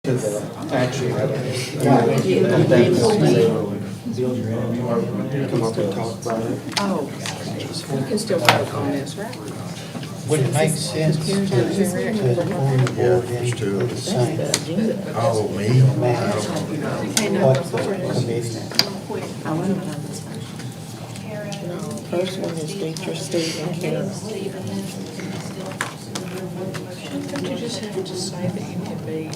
to the action item. Come up and talk about it. Oh, we can still vote on this, right? Would it make sense to form the board into the same? Oh, me? What the committee? I wonder about this first one is Deidre, Steve, and Karen. Don't you just have to say that you can be?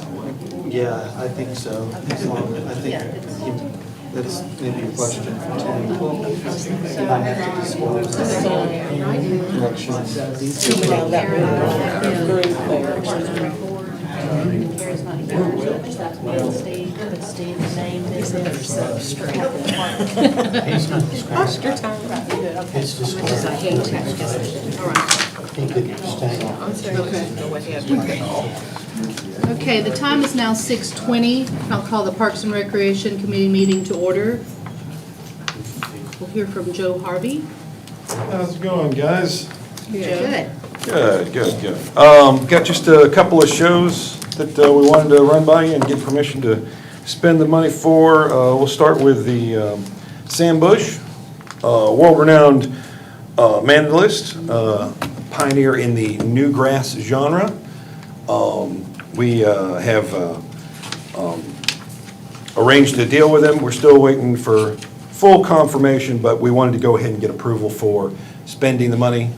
Yeah, I think so. As long as, I think that's maybe a question for Tim. I have to disclose directions. Now that group there. Karen's not here, but Steve's name is in there, so straight. He's not described. It's described. All right. He could stay on. Okay. Go ahead. Okay, the time is now 6:20. I'll call the Parks and Recreation Committee meeting to order. We'll hear from Joe Harvey. How's it going, guys? Good. Good. Got just a couple of shows that we wanted to run by you and get permission to spend the money for. We'll start with the Sam Bush, world-renowned mandolist, pioneer in the new grass genre. We have arranged a deal with him. We're still waiting for full confirmation, but we wanted to go ahead and get approval for spending the money.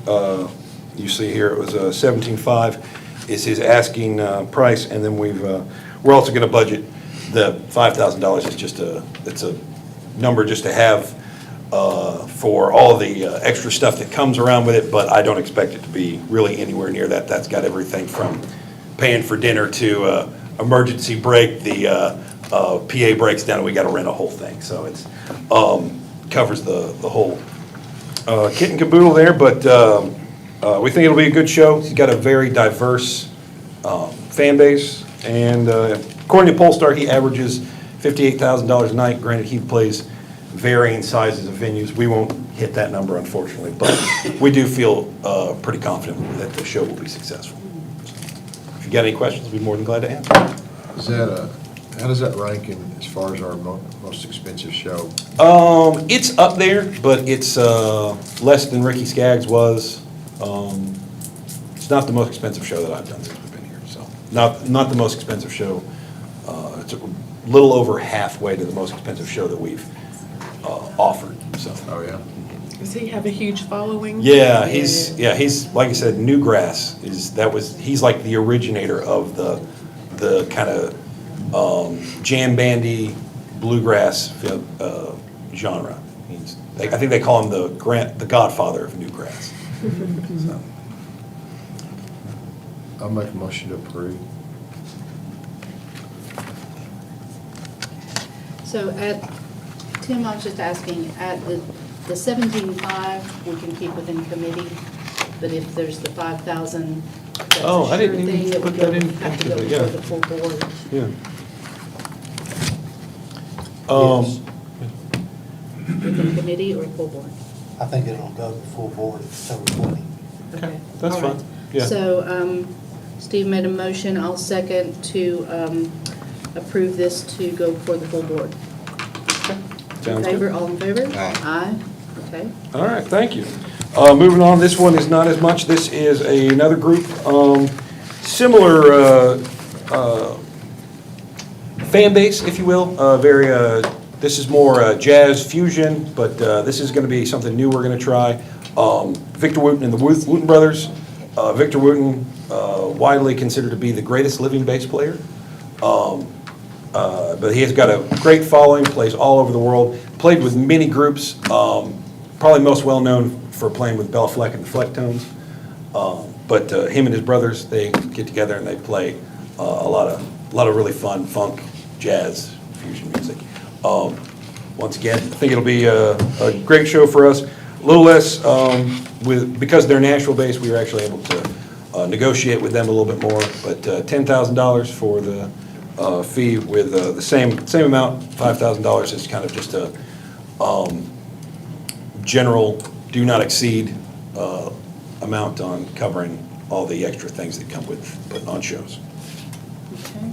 You see here, it was $17.5 is his asking price, and then we're also going to budget the $5,000. It's a number just to have for all the extra stuff that comes around with it, but I don't expect it to be really anywhere near that. That's got everything from paying for dinner to emergency break, the PA breaks down, and we got to rent a whole thing. So it's covers the whole kit and caboodle there, but we think it'll be a good show. He's got a very diverse fan base, and according to Polestar, he averages $58,000 a night. Granted, he plays varying sizes of venues. We won't hit that number, unfortunately, but we do feel pretty confident that the show will be successful. If you got any questions, we'd be more than glad to answer. How does that rank in as far as our most expensive show? It's up there, but it's less than Ricky Skaggs was. It's not the most expensive show that I've done since we've been here, so not the most expensive show. It's a little over halfway to the most expensive show that we've offered. So. Oh, yeah? Does he have a huge following? Yeah, he's like I said, Newgrass he's like the originator of the kind of jam bandy bluegrass genre. I think they call him the godfather of Newgrass. So. I'll make a motion to approve. So Tim, I was just asking, at the 17.5, we can keep within committee, but if there's the 5,000, that's Oh, I a sure didn't even thing, it put would that in have to go into it, yeah. before the full board. Yeah. Within committee or full board? I think it'll go to full board at 7:20. Okay. That's All right. fine. Yeah. So Steve made a motion, I'll second to approve this to go before the full board. Sounds Favor, good. all in favor? Aye. Aye, okay. All right, thank you. Moving on, this one is not as much. This is another group, similar fan base, if you will. This is more jazz fusion, but this is going to be something new we're going to try. Victor Wooten and the Wooten Brothers. Victor Wooten, widely considered to be the greatest living bass player. But he has got a great following, plays all over the world, played with many groups, probably most well-known for playing with Bella Fleck and the Flecktones. But him and his brothers, they get together and they play a lot of really fun funk, jazz, fusion music. Once again, I think it'll be a great show for us. A little less, because they're Nashville-based, we were actually able to negotiate with them a little bit more, but $10,000 for the fee with the same amount, $5,000 is kind of just a general do not exceed amount on covering all the extra things that come with putting on shows. Okay.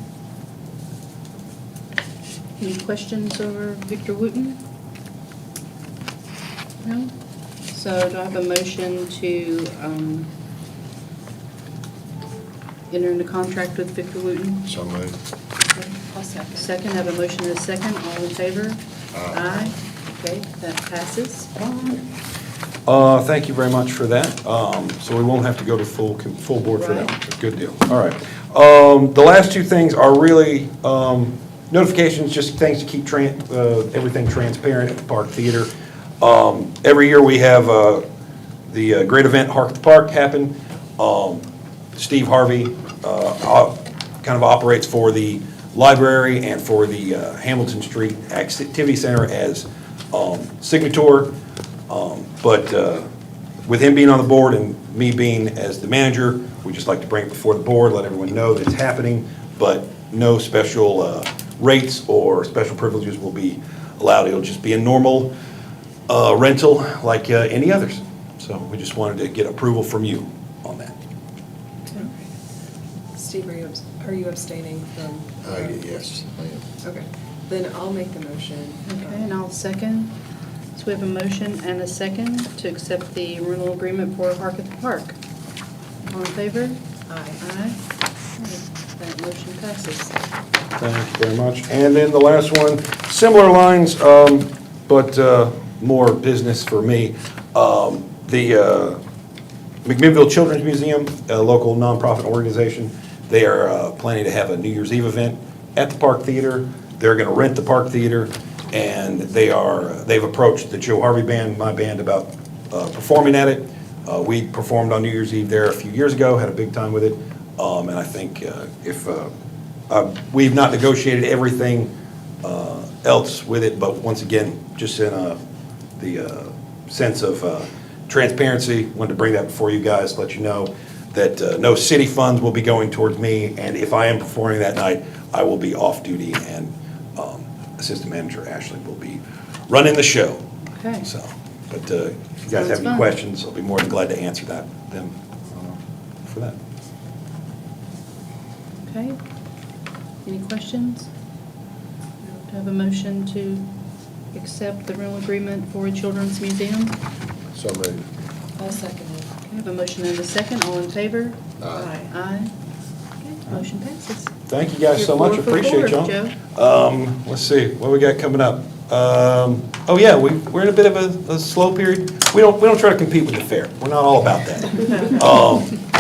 Any questions over Victor Wooten? No? So do I have a motion to enter into contract with Victor Wooten? So moved. I'll second. Second, I have a motion and a second. All in favor? Aye. Okay, that passes. Thank you very much for that. So we won't have to go to full board for that. Right. Good deal. All right. The last two things are really notifications, just things to keep everything transparent at the Park Theater. Every year we have the great event Hark at the Park happen. Steve Harvey kind of operates for the library and for the Hamilton Street Activity Center as signator. But with him being on the board and me being as the manager, we just like to bring it before the board, let everyone know that it's happening, but no special rates or special privileges will be allowed. It'll just be a normal rental like any others. So we just wanted to get approval from you on that. Steve, are you abstaining from? Yes, I am. Okay, then I'll make the motion. Okay, and I'll second. So we have a motion and a second to accept the rental agreement for Hark at the Park. All in favor? Aye. Aye. Okay, that motion passes. Thank you very much. And then the last one, similar lines, but more business for me. The McMinnville Children's Museum, a local nonprofit organization, they are planning to have a New Year's Eve event at the Park Theater. They're going to rent the Park Theater, and they've approached the Joe Harvey Band, my band, about performing at it. We performed on New Year's Eve there a few years ago, had a big time with it, and I think if we've not negotiated everything else with it, but once again, just in the sense of transparency, wanted to bring that before you guys, let you know that no city funds will be going towards me, and if I am performing that night, I will be off duty, and Assistant Manager Ashley will be running the show. Okay. So, but if you guys Sounds have any fun. questions, I'll be more than glad to answer them for that. Okay. Any questions? Do I have a motion to accept the rental agreement for Children's Museum? So moved. I'll second it. Okay, I have a motion and a second. All in favor? Aye. Aye. Okay, motion passes. Thank you guys so much, You're 4 for appreciate 4, y'all. Joe. Let's see, what we got coming up? Oh yeah, we're in a bit of a slow period. We don't try to compete with the fair. We're not all about that.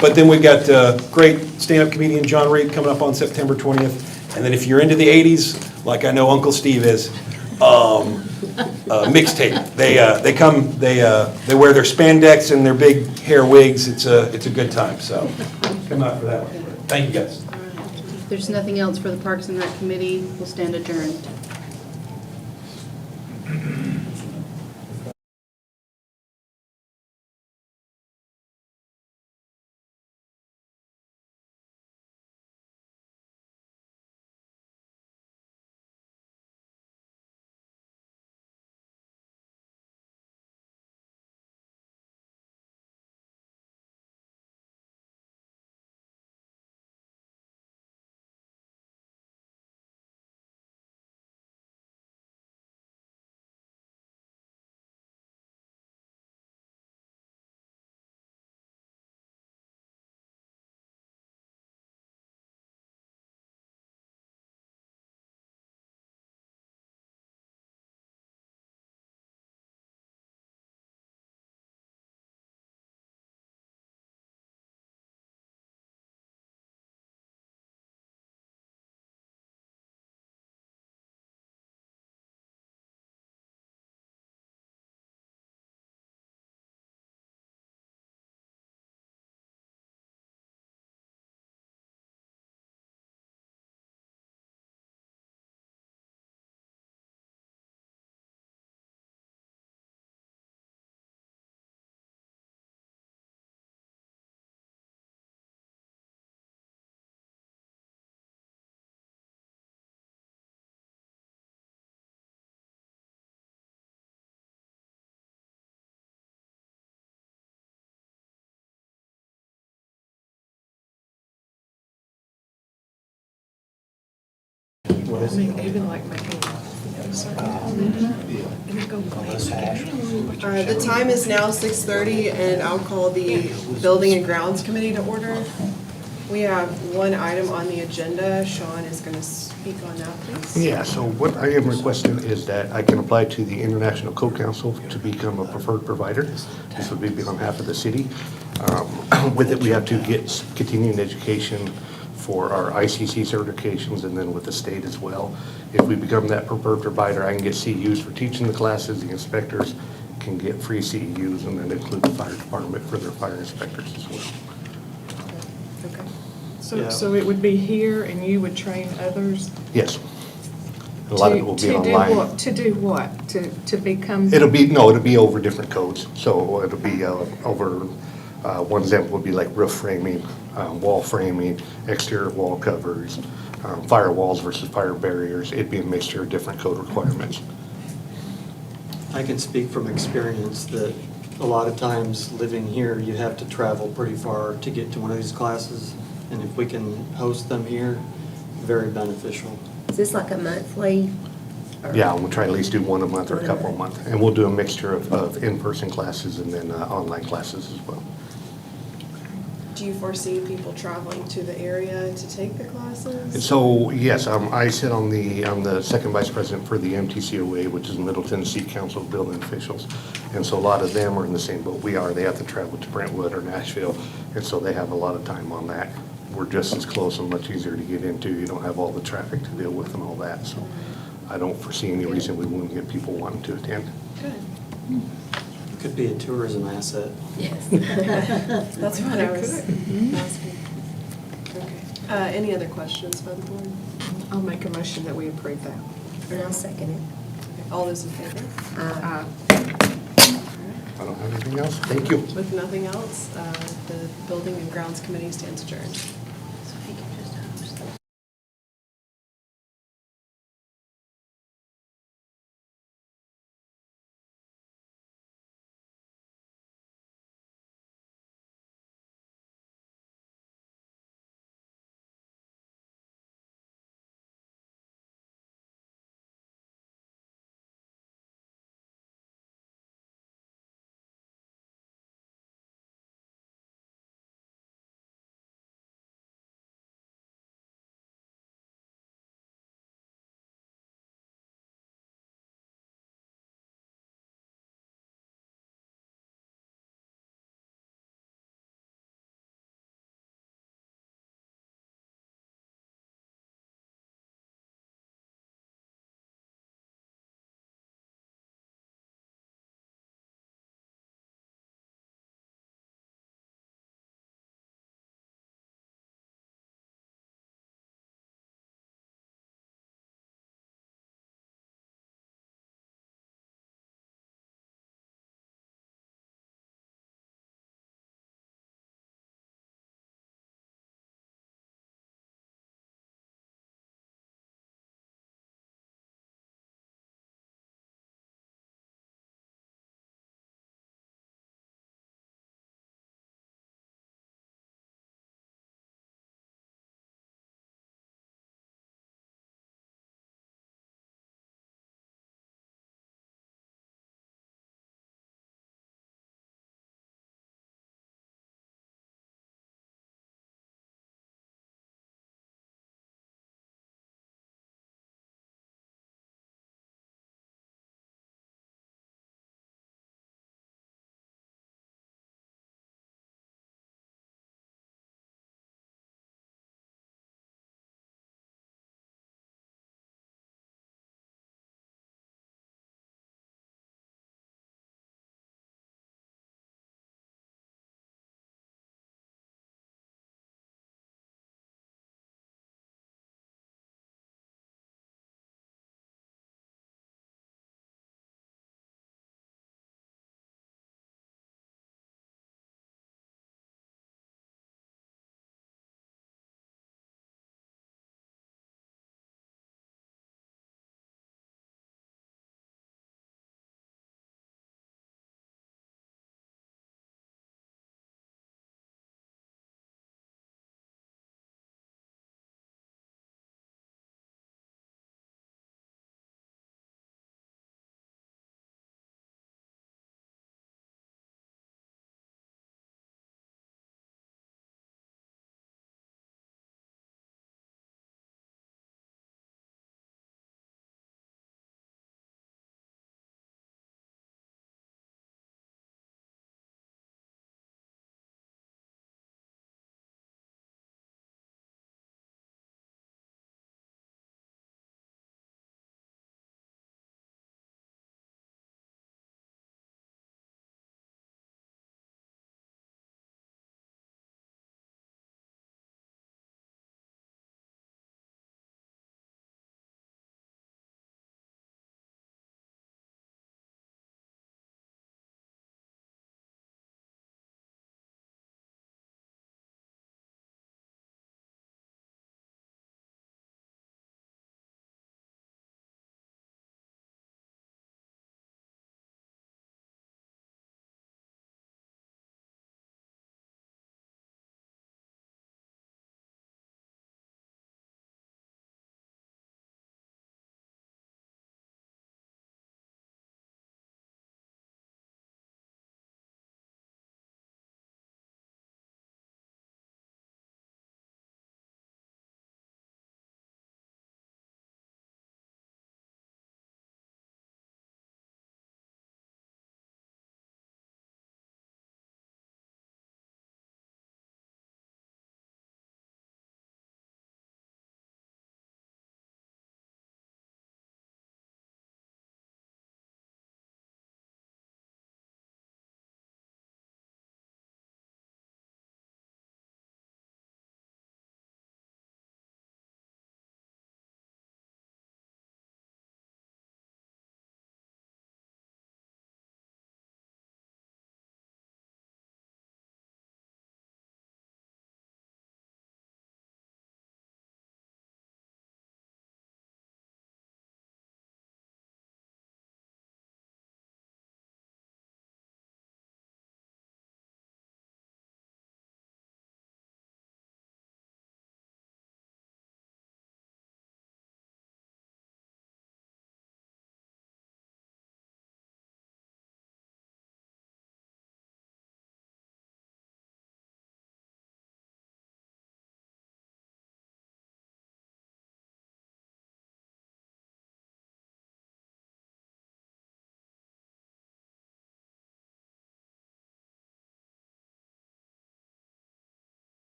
But then we've got great stand-up comedian John Reed coming up on September 20th. And then if you're into the 80s, like I know Uncle Steve is, mixtape. They wear their spandex and their big hair wigs. It's a good time, so come out for that one. Thank you guys. All right. If there's nothing else for the Parks and Rec Committee, we'll stand adjourned. What I is mean, it? even like making, and then go landscape. The time is now 6:30, and I'll call the Building and Grounds Committee to order. We have one item on the agenda. Sean is going to speak on that, please. Yeah, so what I am requesting is that I can apply to the International Code Council to become a preferred provider. This would be on behalf of the city. With it, we have to get continuing education for our ICC certifications and then with the state as well. If we become that preferred provider, I can get CEUs for teaching the classes, the inspectors can get free CEUs, and then include the fire department for their fire inspectors as well. Okay. So, so it would be here and you would train others? Yes. A lot of it will be online. To do what? To become? It'll be over different codes. So it'll be over, one example would be like roof framing, wall framing, exterior wall covers, firewalls versus fire barriers. It'd be a mixture of different code requirements. I can speak from experience that a lot of times living here, you have to travel pretty far to get to one of these classes. And if we can host them here, very beneficial. Is this like a monthly? or- Yeah, we'll try at least do one a month or a One a couple a month. month. And we'll do a mixture of in-person classes and then online classes as well. Do you foresee people traveling to the area to take the classes? And so, yes, I sit on I'm the second vice president for the MTCOA, which is Middle Tennessee Council of Building Officials. And so a lot of them are in the same boat we are. They have to travel to Brentwood or Nashville, and so they have a lot of time on that. We're just as close and much easier to get into. You don't have all the traffic to deal with and all that, so I don't foresee any reason we wouldn't get people wanting to attend. Good. Could be a tourism asset. Yes. That's what I was Good. asking. Okay. Any other questions by the board? I'll make a motion that we approve that. And I'll second it. Okay. All those in favor? Uh, I don't have anything else. Thank you. With nothing else, the Building and Grounds Committee stands adjourned.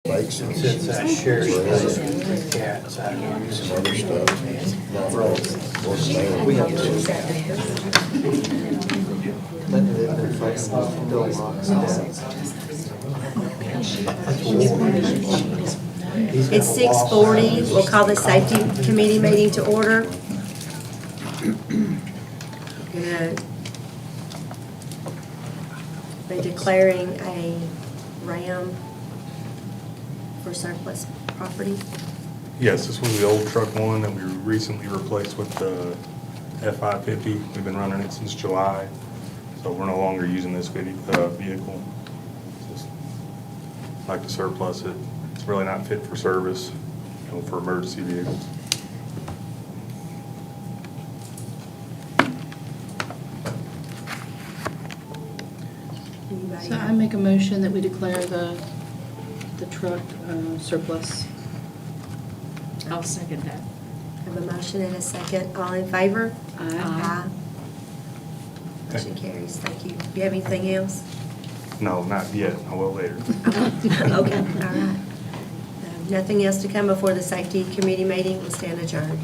Bikes and Since that shares some cats, I can use other stuff. We have to. They've been fighting Bill Locks. It's 6:40. We'll call the safety committee meeting to order. Gonna be declaring a RAM for surplus property. Yes, this was the old truck one that we recently replaced with the F-550. We've been running it since July, so we're no longer using this vehicle. Just like to surplus it. It's really not fit for service, for emergency vehicles. Anybody So I have- make a motion that we declare the truck surplus. I'll second that. Have a motion and a second. All in favor? Aye. Motion carries. Thank you. Do you have anything else? No, not yet. I will later. Okay, all right. Nothing else to come before the safety committee meeting. We'll stand adjourned.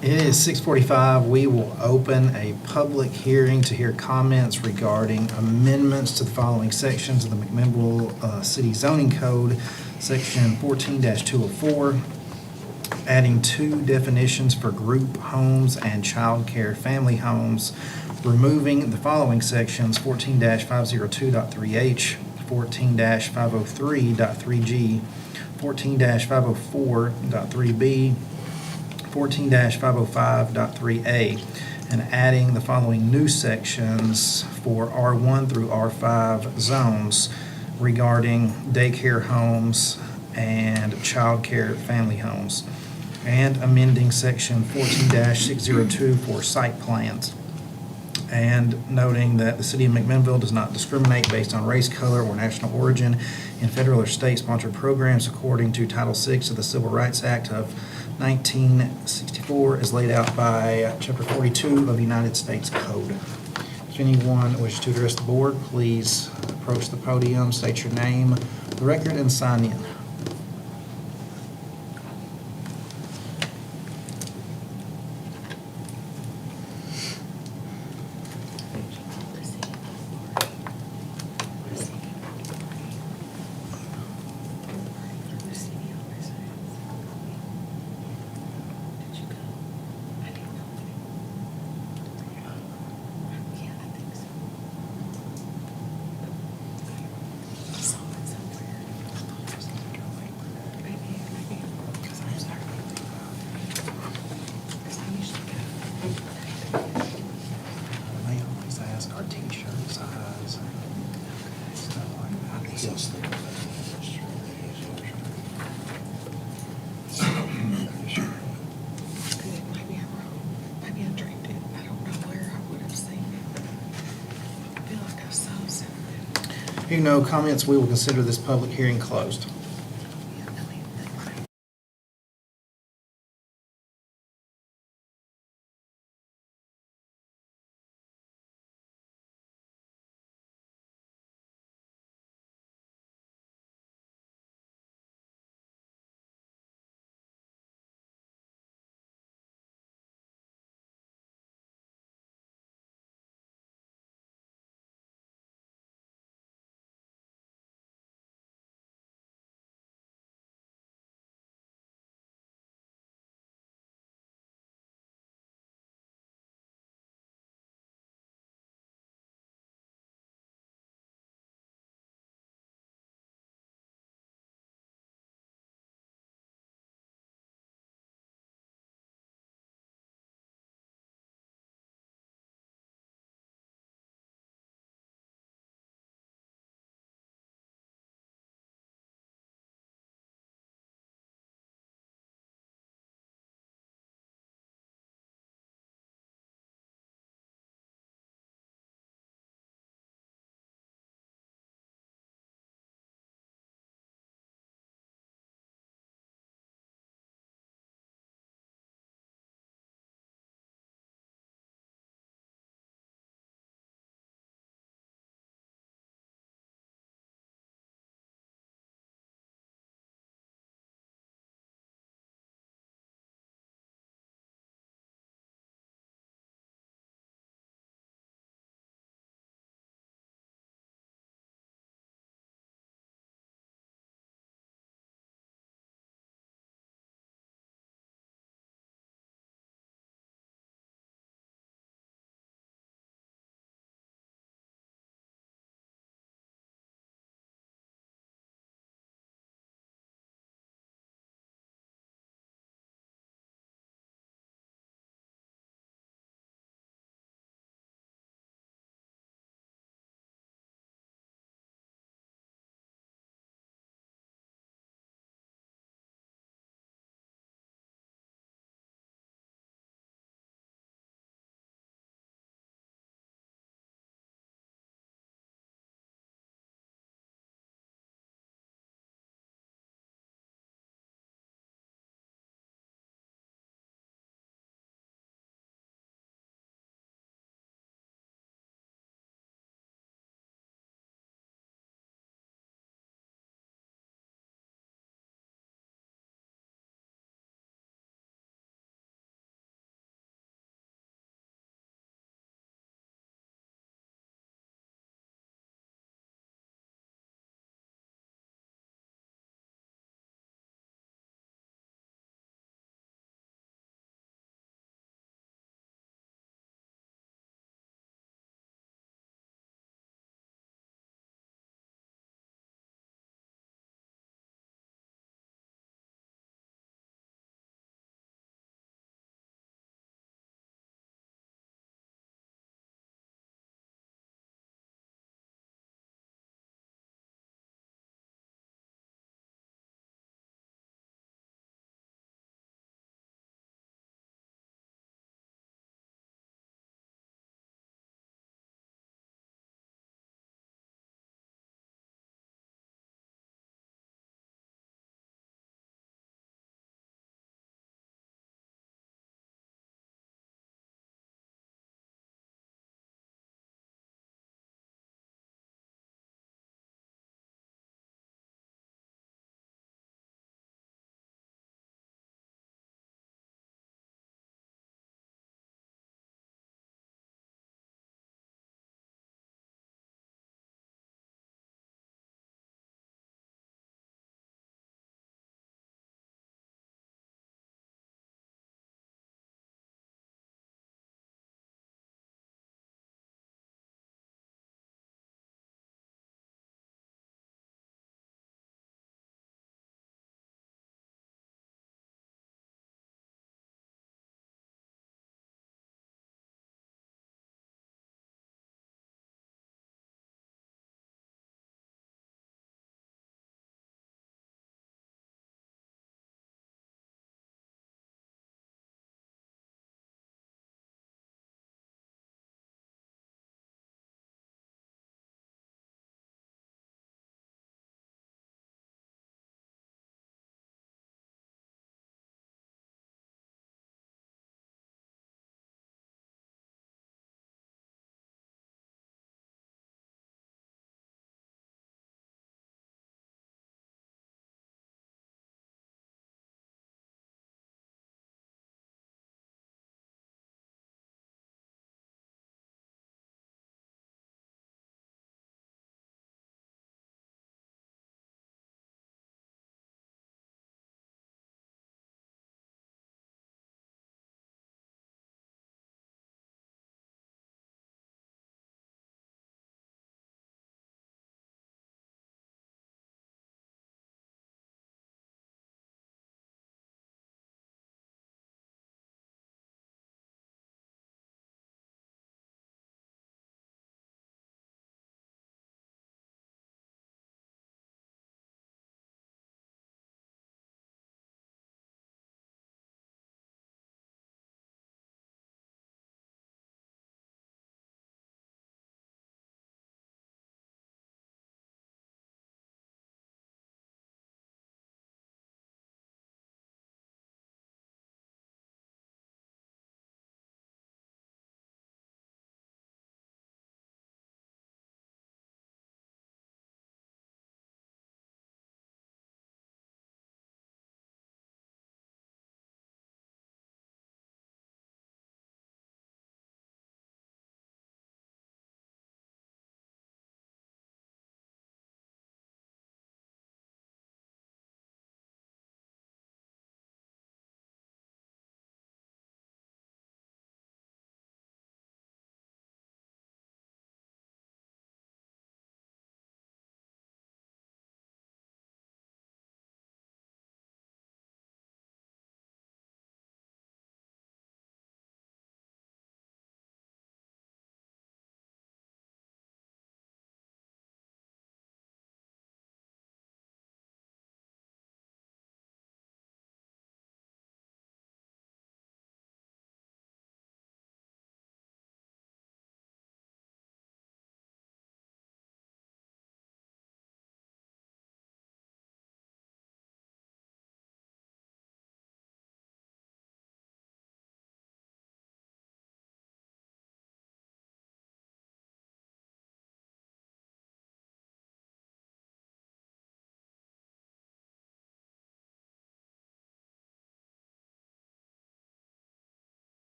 It is 6:45. We will open a public hearing to hear comments regarding amendments to the following sections of the McMinnville City Zoning Code, Section 14-204, adding 2 definitions for group homes and childcare family homes, removing the following sections: 14-502.3H, 14-503.3G, 14-504.3B, 14-505.3A, and adding the following new sections for R1 through R5 zones regarding daycare homes and childcare family homes, and amending section 14-602 for site plans, and noting that the city of McMinnville does not discriminate based on race, color, or national origin in federal or state-sponsored programs according to Title VI of the Civil Rights Act of 1964 as laid out by Chapter 42 of the United States Code. If anyone wishes to address the board, please approach the podium, state your name, for the record, and sign in. They always ask our t-shirt size, stuff like that. Yes. Maybe I'm wrong. Maybe I dreamed it. I don't know where I would have seen it. I feel like I saw something. Hearing no comments, we will consider this public hearing closed.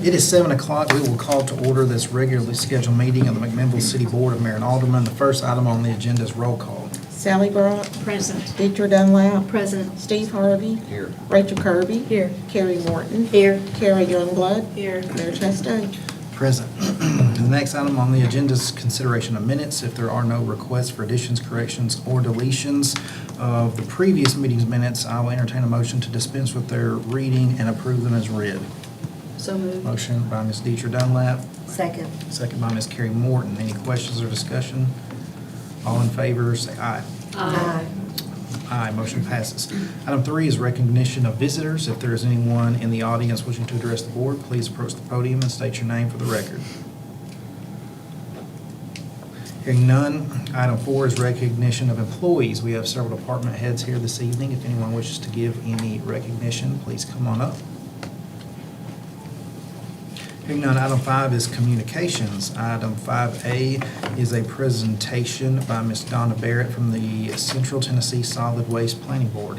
It is 7 o'clock. We will call to order this regularly scheduled meeting of the McMinnville City Board of Mayor and Aldermen. The first item on the agenda is roll call. Sally Brock, Present. Deidre Dunlap, Present. Steve Harvey, Here. Rachel Kirby. Here. Carrie Morton. Here. Carrie Youngblood. Here. Mayor Chastain. Present. The next item on the agenda is consideration of minutes. If there are no requests for additions, corrections, or deletions of the previous meeting's minutes, I will entertain a motion to dispense with their reading and approve them as read. So moved. Motion by Ms. Deidre Dunlap, Second. second by Ms. Carrie Morton. Any questions or discussion? All in favor, say aye. Aye. Aye, motion passes. Item 3 is recognition of visitors. If there is anyone in the audience wishing to address the board, please approach the podium and state your name for the record. Hearing none, item 4 is recognition of employees. We have several department heads here this evening. If anyone wishes to give any recognition, please come on up. Hearing none, item 5 is communications. Item 5A is a presentation by Ms. Donna Barrett from the Central Tennessee Solid Waste Planning Board.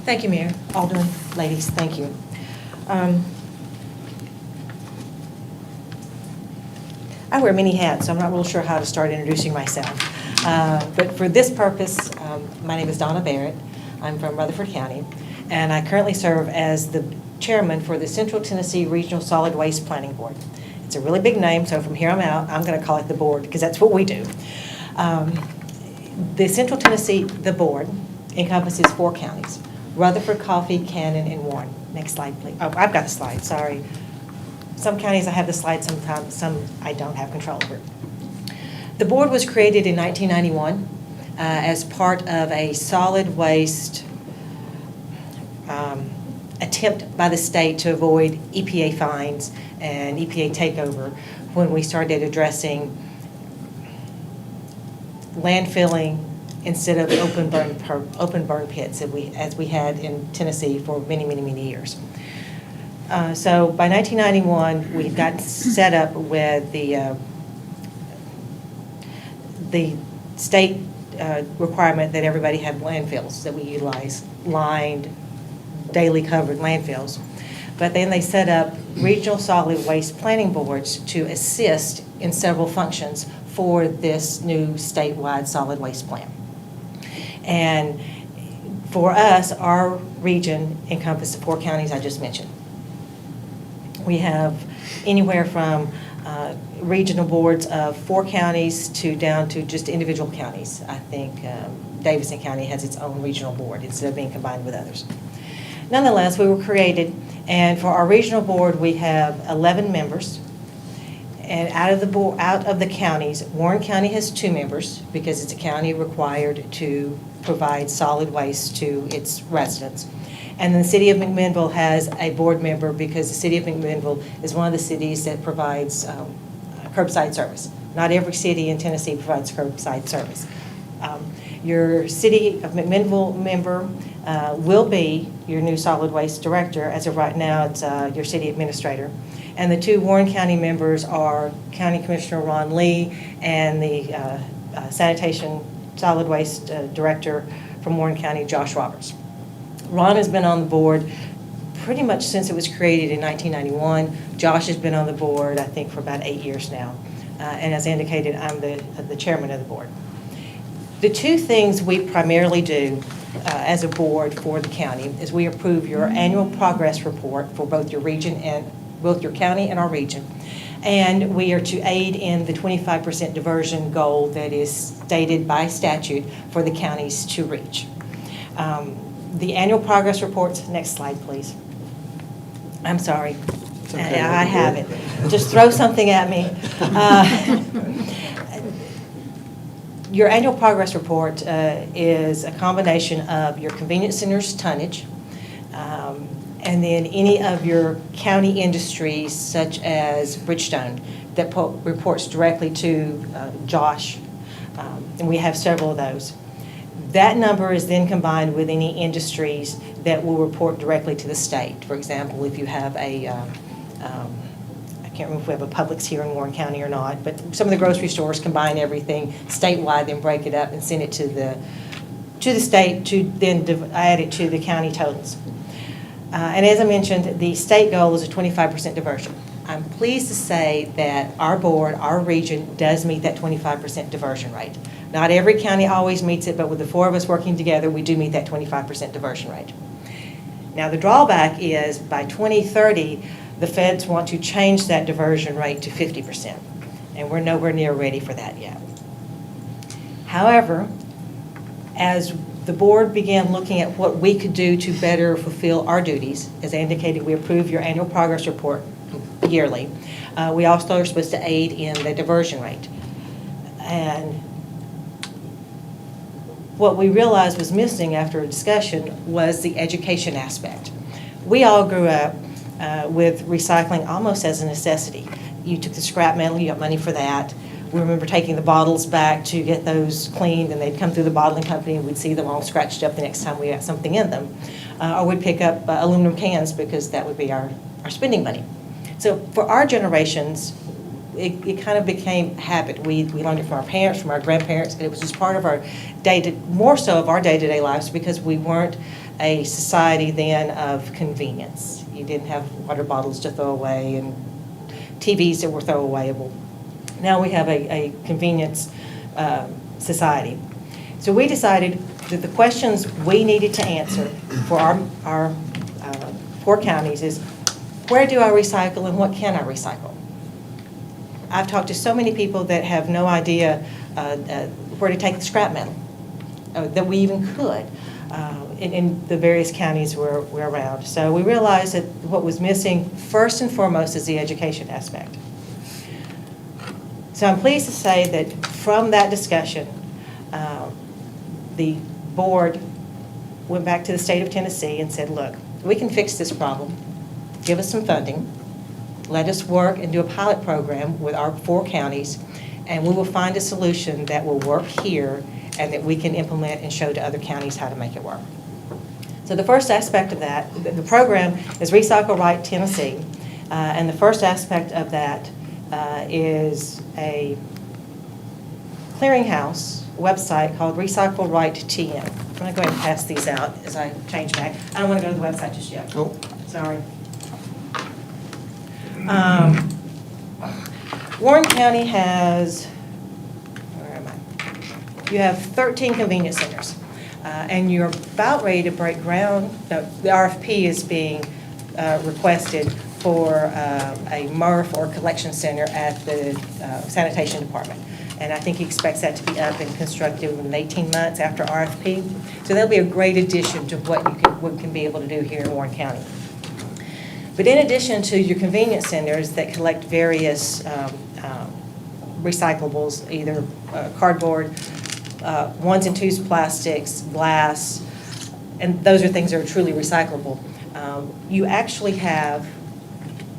Thank you, Mayor, Alderman, ladies, thank you. I wear many hats, so I'm not real sure how to start introducing myself. But for this purpose, my name is Donna Barrett. I'm from Rutherford County, and I currently serve as the chairman for the Central Tennessee Regional Solid Waste Planning Board. It's a really big name, so from here on out, I'm going to call it the board because that's what we do. The Central Tennessee, the board, encompasses 4 counties: Rutherford, Coffee, Cannon, and Warren. Next slide, please. Oh, I've got a slide, sorry. Some counties I have the slide sometimes, some I don't have control over. The board was created in 1991 as part of a solid waste attempt by the state to avoid EPA fines and EPA takeover when we started addressing landfilling instead of open burn pits as we had in Tennessee for many, many, many years. So by 1991, we got set up with the state requirement that everybody have landfills that we utilize, lined, daily covered landfills. But then they set up regional solid waste planning boards to assist in several functions for this new statewide solid waste plan. And for us, our region encompasses the 4 counties I just mentioned. We have anywhere from regional boards of 4 counties to down to just individual counties. I think Davidson County has its own regional board instead of being combined with others. Nonetheless, we were created, and for our regional board, we have 11 members. And out of the counties, Warren County has 2 members because it's a county required to provide solid waste to its residents. And the city of McMinnville has a board member because the city of McMinnville is one of the cities that provides curbside service. Not every city in Tennessee provides curbside service. Your city of McMinnville member will be your new solid waste director. As of right now, it's your city administrator. And the 2 Warren County members are County Commissioner Ron Lee and the sanitation solid waste director from Warren County, Josh Roberts. Ron has been on the board pretty much since it was created in 1991. Josh has been on the board, I think, for about 8 years now. And as indicated, I'm the chairman of the board. The 2 things we primarily do as a board for the county is we approve your annual progress report for both your region and both your county and our region. And we are to aid in the 25% diversion goal that is stated by statute for the counties to reach. The annual progress reports, next slide, please. I'm sorry. okay. I have it. Just throw something at me. Your annual progress report is a combination of your convenience center's tonnage, and then any of your county industries such as Bridgestone that reports directly to Josh, and we have several of those. That number is then combined with any industries that will report directly to the state. For example, if you have a, I can't remember if we have a Publix here in Warren County or not, but some of the grocery stores combine everything statewide, then break it up and send it to the state to then add it to the county totals. And as I mentioned, the state goal is a 25% diversion. I'm pleased to say that our board, our region, does meet that 25% diversion rate. Not every county always meets it, but with the four of us working together, we do meet that 25% diversion rate. Now, the drawback is by 2030, the feds want to change that diversion rate to 50%, and we're nowhere near ready for that yet. However, as the board began looking at what we could do to better fulfill our duties, as I indicated, we approve your annual progress report yearly. We also are supposed to aid in the diversion rate. And what we realized was missing after a discussion was the education aspect. We all grew up with recycling almost as a necessity. You took the scrap metal, you got money for that. We remember taking the bottles back to get those cleaned, and they'd come through the bottling company, and we'd see them all scratched up the next time we got something in them. Or we'd pick up aluminum cans because that would be our spending money. So for our generations, it kind of became habit. We learned it from our parents, from our grandparents, and it was just part of our more so of our day-to-day lives because we weren't a society then of convenience. You didn't have water bottles to throw away and TVs that were throwawayable. Now we have a convenience society. So we decided that the questions we needed to answer for our 4 counties is, where do I recycle and what can I recycle? I've talked to so many people that have no idea where to take the scrap metal, that we even could in the various counties we're around. So we realized that what was missing first and foremost is the education aspect. So I'm pleased to say that from that discussion, the board went back to the state of Tennessee and said, look, we can fix this problem. Give us some funding. Let us work and do a pilot program with our 4 counties, and we will find a solution that will work here and that we can implement and show to other counties how to make it work. So the first aspect of that, the program is Recycle Right Tennessee, and the first aspect of that is a clearinghouse website called Recycle Right TN. I'm going to go ahead and pass these out as I change back. I don't want to go to the website just yet. Oh. Sorry. Warren County has, where am I? You have 13 convenience centers, and you're about ready to break ground. No, the RFP is being requested for a MRF or collection center at the sanitation department. And I think he expects that to be up and constructed within 18 months after RFP. So that'll be a great addition to what you can be able to do here in Warren County. But in addition to your convenience centers that collect various recyclables, either cardboard, 1s and 2s plastics, glass, and those are things that are truly recyclable. You actually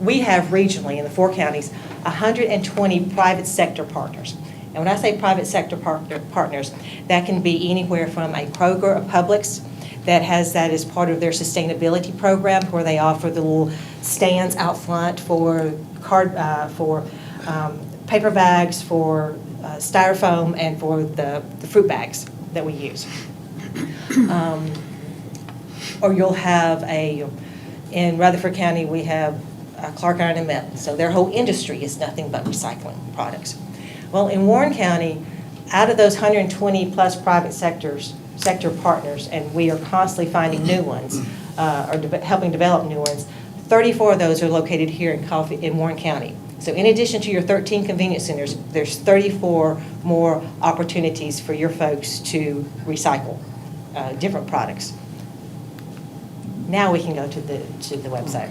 we have regionally in the 4 counties, 120 private sector partners. And when I say private sector partners, that can be anywhere from a Kroger, a Publix, that has that as part of their sustainability program, where they offer the little stands out front for paper bags, for styrofoam, and for the fruit bags that we use. Or you'll have in Rutherford County, we have Clark Iron and Metal. So their whole industry is nothing but recycling products. Well, in Warren County, out of those 120 plus private sector partners, and we are constantly finding new ones, or helping develop new ones, 34 of those are located here in Warren County. So in addition to your 13 convenience centers, there's 34 more opportunities for your folks to recycle different products. Now we can go to the website.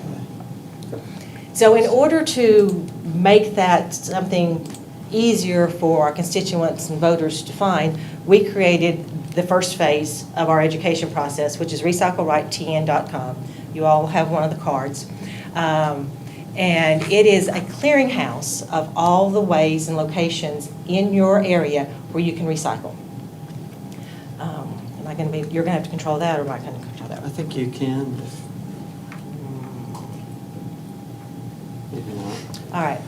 So in order to make that something easier for our constituents and voters to find, we created the first phase of our education process, which is recyclerightTN.com. You all have one of the cards. And it is a clearinghouse of all the ways and locations in your area where you can recycle. You're going to have to control that, or am I going to control that? I think you can. Maybe not. All right.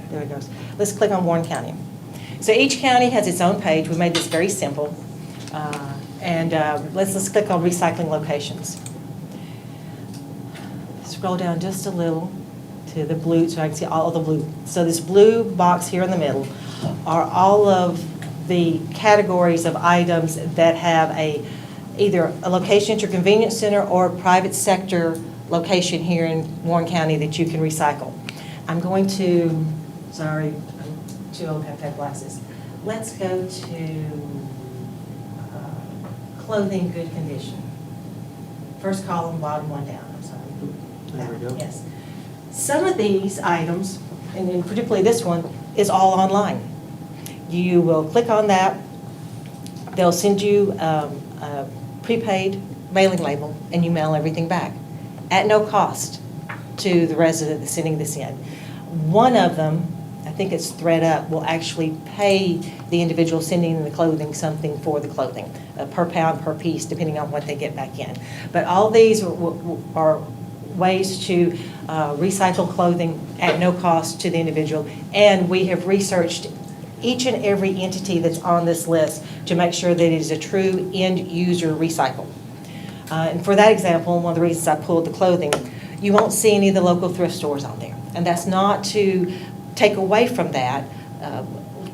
There it goes. Let's click on Warren County. So each county has its own page. We made this very simple. Let's click on recycling locations. scroll down just a little to the blue, so I can see all of the blue. So this blue box here in the middle are all of the categories of items that have either a location at your convenience center or a private sector location here in Warren County that you can recycle. I'm going to, sorry, I'm too old to have glasses. Let's go to clothing, good condition. First column, bottom one down, I'm sorry. There we go. Yes. Some of these items, and in particularly this one, is all online. You will click on that, they'll send you a prepaid mailing label, and you mail everything back at no cost to the resident that's sending this in. One of them, I think it's ThreadUp, will actually pay the individual sending in the clothing something for the clothing, per pound, per piece, depending on what they get back in. But all these are ways to recycle clothing at no cost to the individual, and we have researched each and every entity that's on this list to make sure that it is a true end-user recycle. And for that example, one of the reasons I pulled the clothing, you won't see any of the local thrift stores on there. And that's not to take away from that.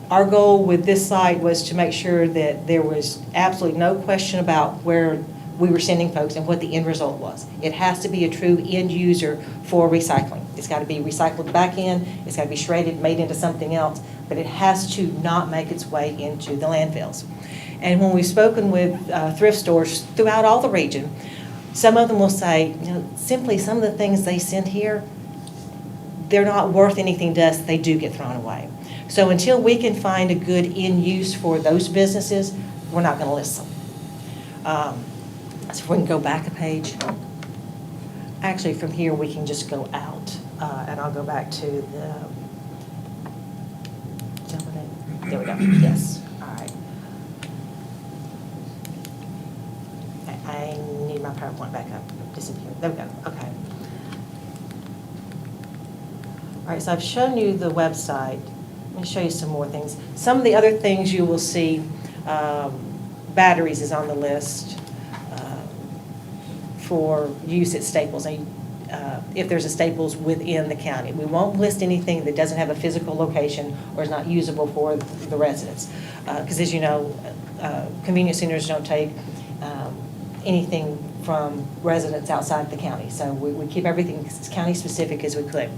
Our goal with this site was to make sure that there was absolutely no question about where we were sending folks and what the end result was. It has to be a true end user for recycling. It's got to be recycled back in, it's got to be shredded, made into something else, but it has to not make its way into the landfills. And when we've spoken with thrift stores throughout all the region, some of them will say, simply some of the things they send here, they're not worth anything to us, they do get thrown away. So until we can find a good end use for those businesses, we're not going to list them. So if we can go back a page. Actually, from here, we can just go out, and I'll go back to the, there we go, yes, all right. I need my PowerPoint back up, disappeared, there we go, okay. All right, so I've shown you the website. Let me show you some more things. Some of the other things you will see, batteries is on the list for use at Staples, if there's a Staples within the county. We won't list anything that doesn't have a physical location or is not usable for the residents. Because as you know, convenience centers don't take anything from residents outside the county. So we keep everything as county specific as we could.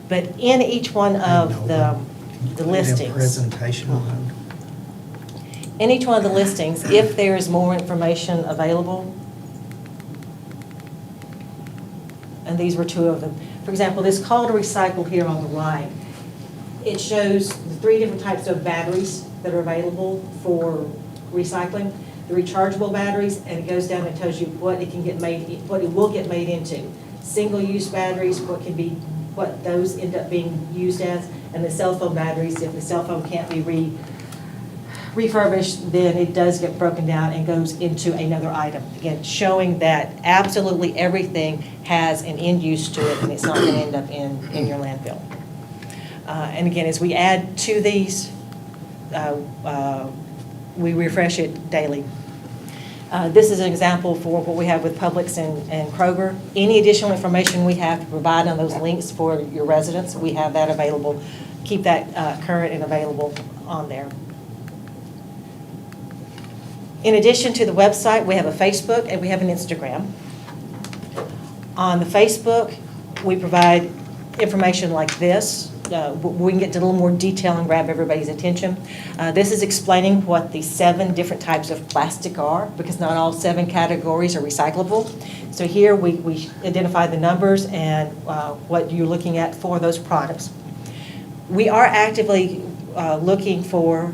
But in each one of the listings, Presentation mode. in each one of the listings, if there is more information available, and these were two of them. For example, this call to recycle here on the right, it shows the 3 different types of batteries that are available for recycling. The rechargeable batteries, and it goes down and tells you what it can get made, what it will get made into. Single-use batteries, what those end up being used as, and the cell phone batteries, if the cell phone can't be refurbished, then it does get broken down and goes into another item. Again, showing that absolutely everything has an end use to it, and it's not going to end up in your landfill. And again, as we add to these, we refresh it daily. This is an example for what we have with Publix and Kroger. Any additional information we have to provide on those links for your residents, we have that available. Keep that current and available on there. In addition to the website, we have a Facebook and we have an Instagram. On the Facebook, we provide information like this. We can get to a little more detail and grab everybody's attention. This is explaining what the 7 different types of plastic are, because not all 7 categories are recyclable. So here we identify the numbers and what you're looking at for those products. We are actively looking for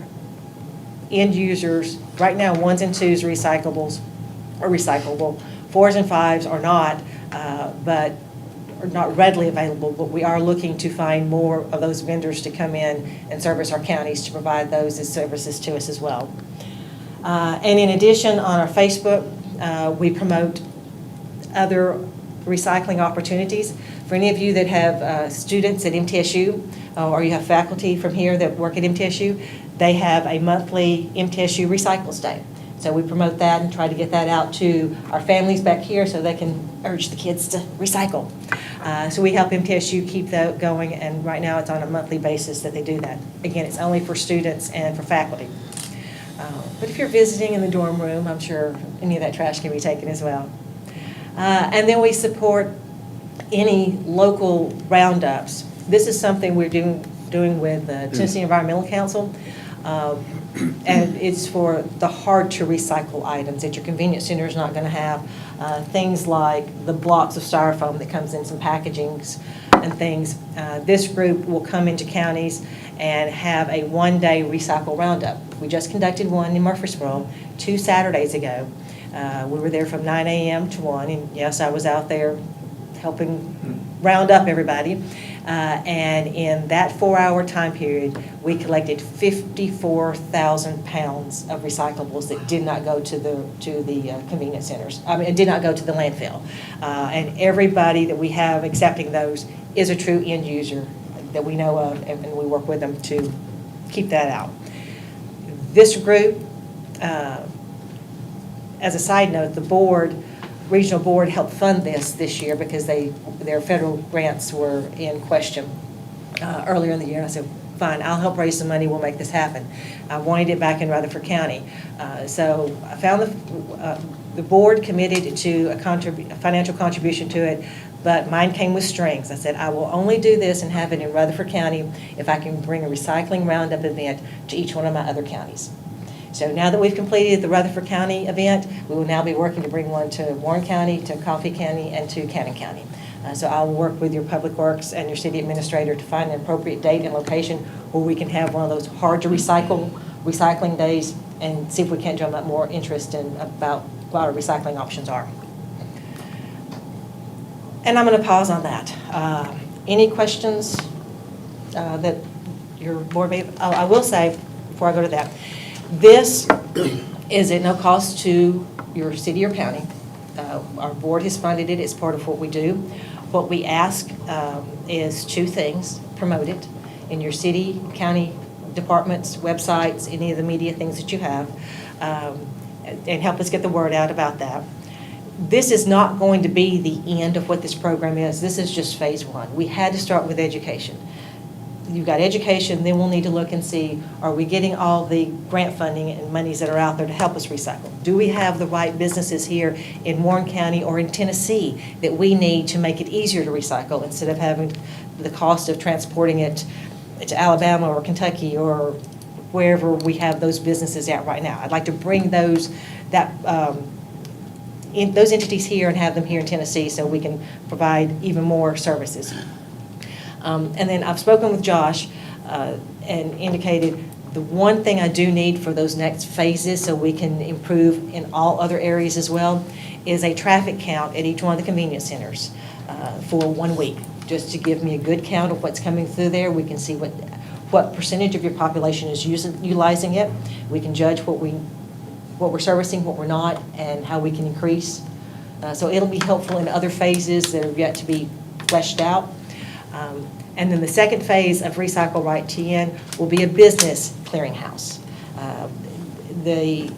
end users. Right now, 1s and 2s recyclables are recyclable. 4s and 5s are not, but are not readily available, but we are looking to find more of those vendors to come in and service our counties to provide those as services to us as well. And in addition, on our Facebook, we promote other recycling opportunities. For any of you that have students at MTSU, or you have faculty from here that work at MTSU, they have a monthly MTSU Recycles Day. So we promote that and try to get that out to our families back here so they can urge the kids to recycle. So we help MTSU keep that going, and right now it's on a monthly basis that they do that. Again, it's only for students and for faculty. But if you're visiting in the dorm room, I'm sure any of that trash can be taken as well. And then we support any local roundups. This is something we're doing with the Tennessee Environmental Council. And it's for the hard-to-recycle items that your convenience center is not going to have. Things like the blocks of styrofoam that comes in some packagings and things. This group will come into counties and have a one-day recycle roundup. We just conducted one in Murfreesboro 2 Saturdays ago. We were there from 9 a.m. to 1, and yes, I was out there helping round up everybody. And in that 4-hour time period, we collected 54,000 pounds of recyclables that did not go to the convenience centers. I mean, it did not go to the landfill. And everybody that we have accepting those is a true end user that we know of, and we work with them to keep that out. This group, as a side note, the regional board helped fund this year because their federal grants were in question earlier in the year. And I said, fine, I'll help raise some money, we'll make this happen. I wanted it back in Rutherford County. So I found the board committed to a financial contribution to it, but mine came with strings. I said, I will only do this and have it in Rutherford County if I can bring a recycling roundup event to each one of my other counties. So now that we've completed the Rutherford County event, we will now be working to bring one to Warren County, to Coffee County, and to Cannon County. So I will work with your Public Works and your city administrator to find an appropriate date and location where we can have one of those recycling days, and see if we can't drum up more interest in about what our recycling options are. And I'm going to pause on that. Any questions that your board may, I will say, before I go to that, this is at no cost to your city or county. Our board has funded it. It's part of what we do. What we ask is 2 things. Promote it in your city, county departments, websites, any of the media things that you have, and help us get the word out about that. This is not going to be the end of what this program is. This is just phase 1. We had to start with education. You've got education, then we'll need to look and see, are we getting all the grant funding and monies that are out there to help us recycle? Do we have the right businesses here in Warren County or in Tennessee that we need to make it easier to recycle instead of having the cost of transporting it to Alabama or Kentucky or wherever we have those businesses at right now? I'd like to bring those entities here and have them here in Tennessee so we can provide even more services. And then I've spoken with Josh and indicated the one thing I do need for those next phases so we can improve in all other areas as well is a traffic count at each one of the convenience centers for 1 week, just to give me a good count of what's coming through there. We can see what percentage of your population is utilizing it. We can judge what we're servicing, what we're not, and how we can increase. So it'll be helpful in other phases that are yet to be fleshed out. And then the second phase of Recycle Right TN will be a business clearinghouse. The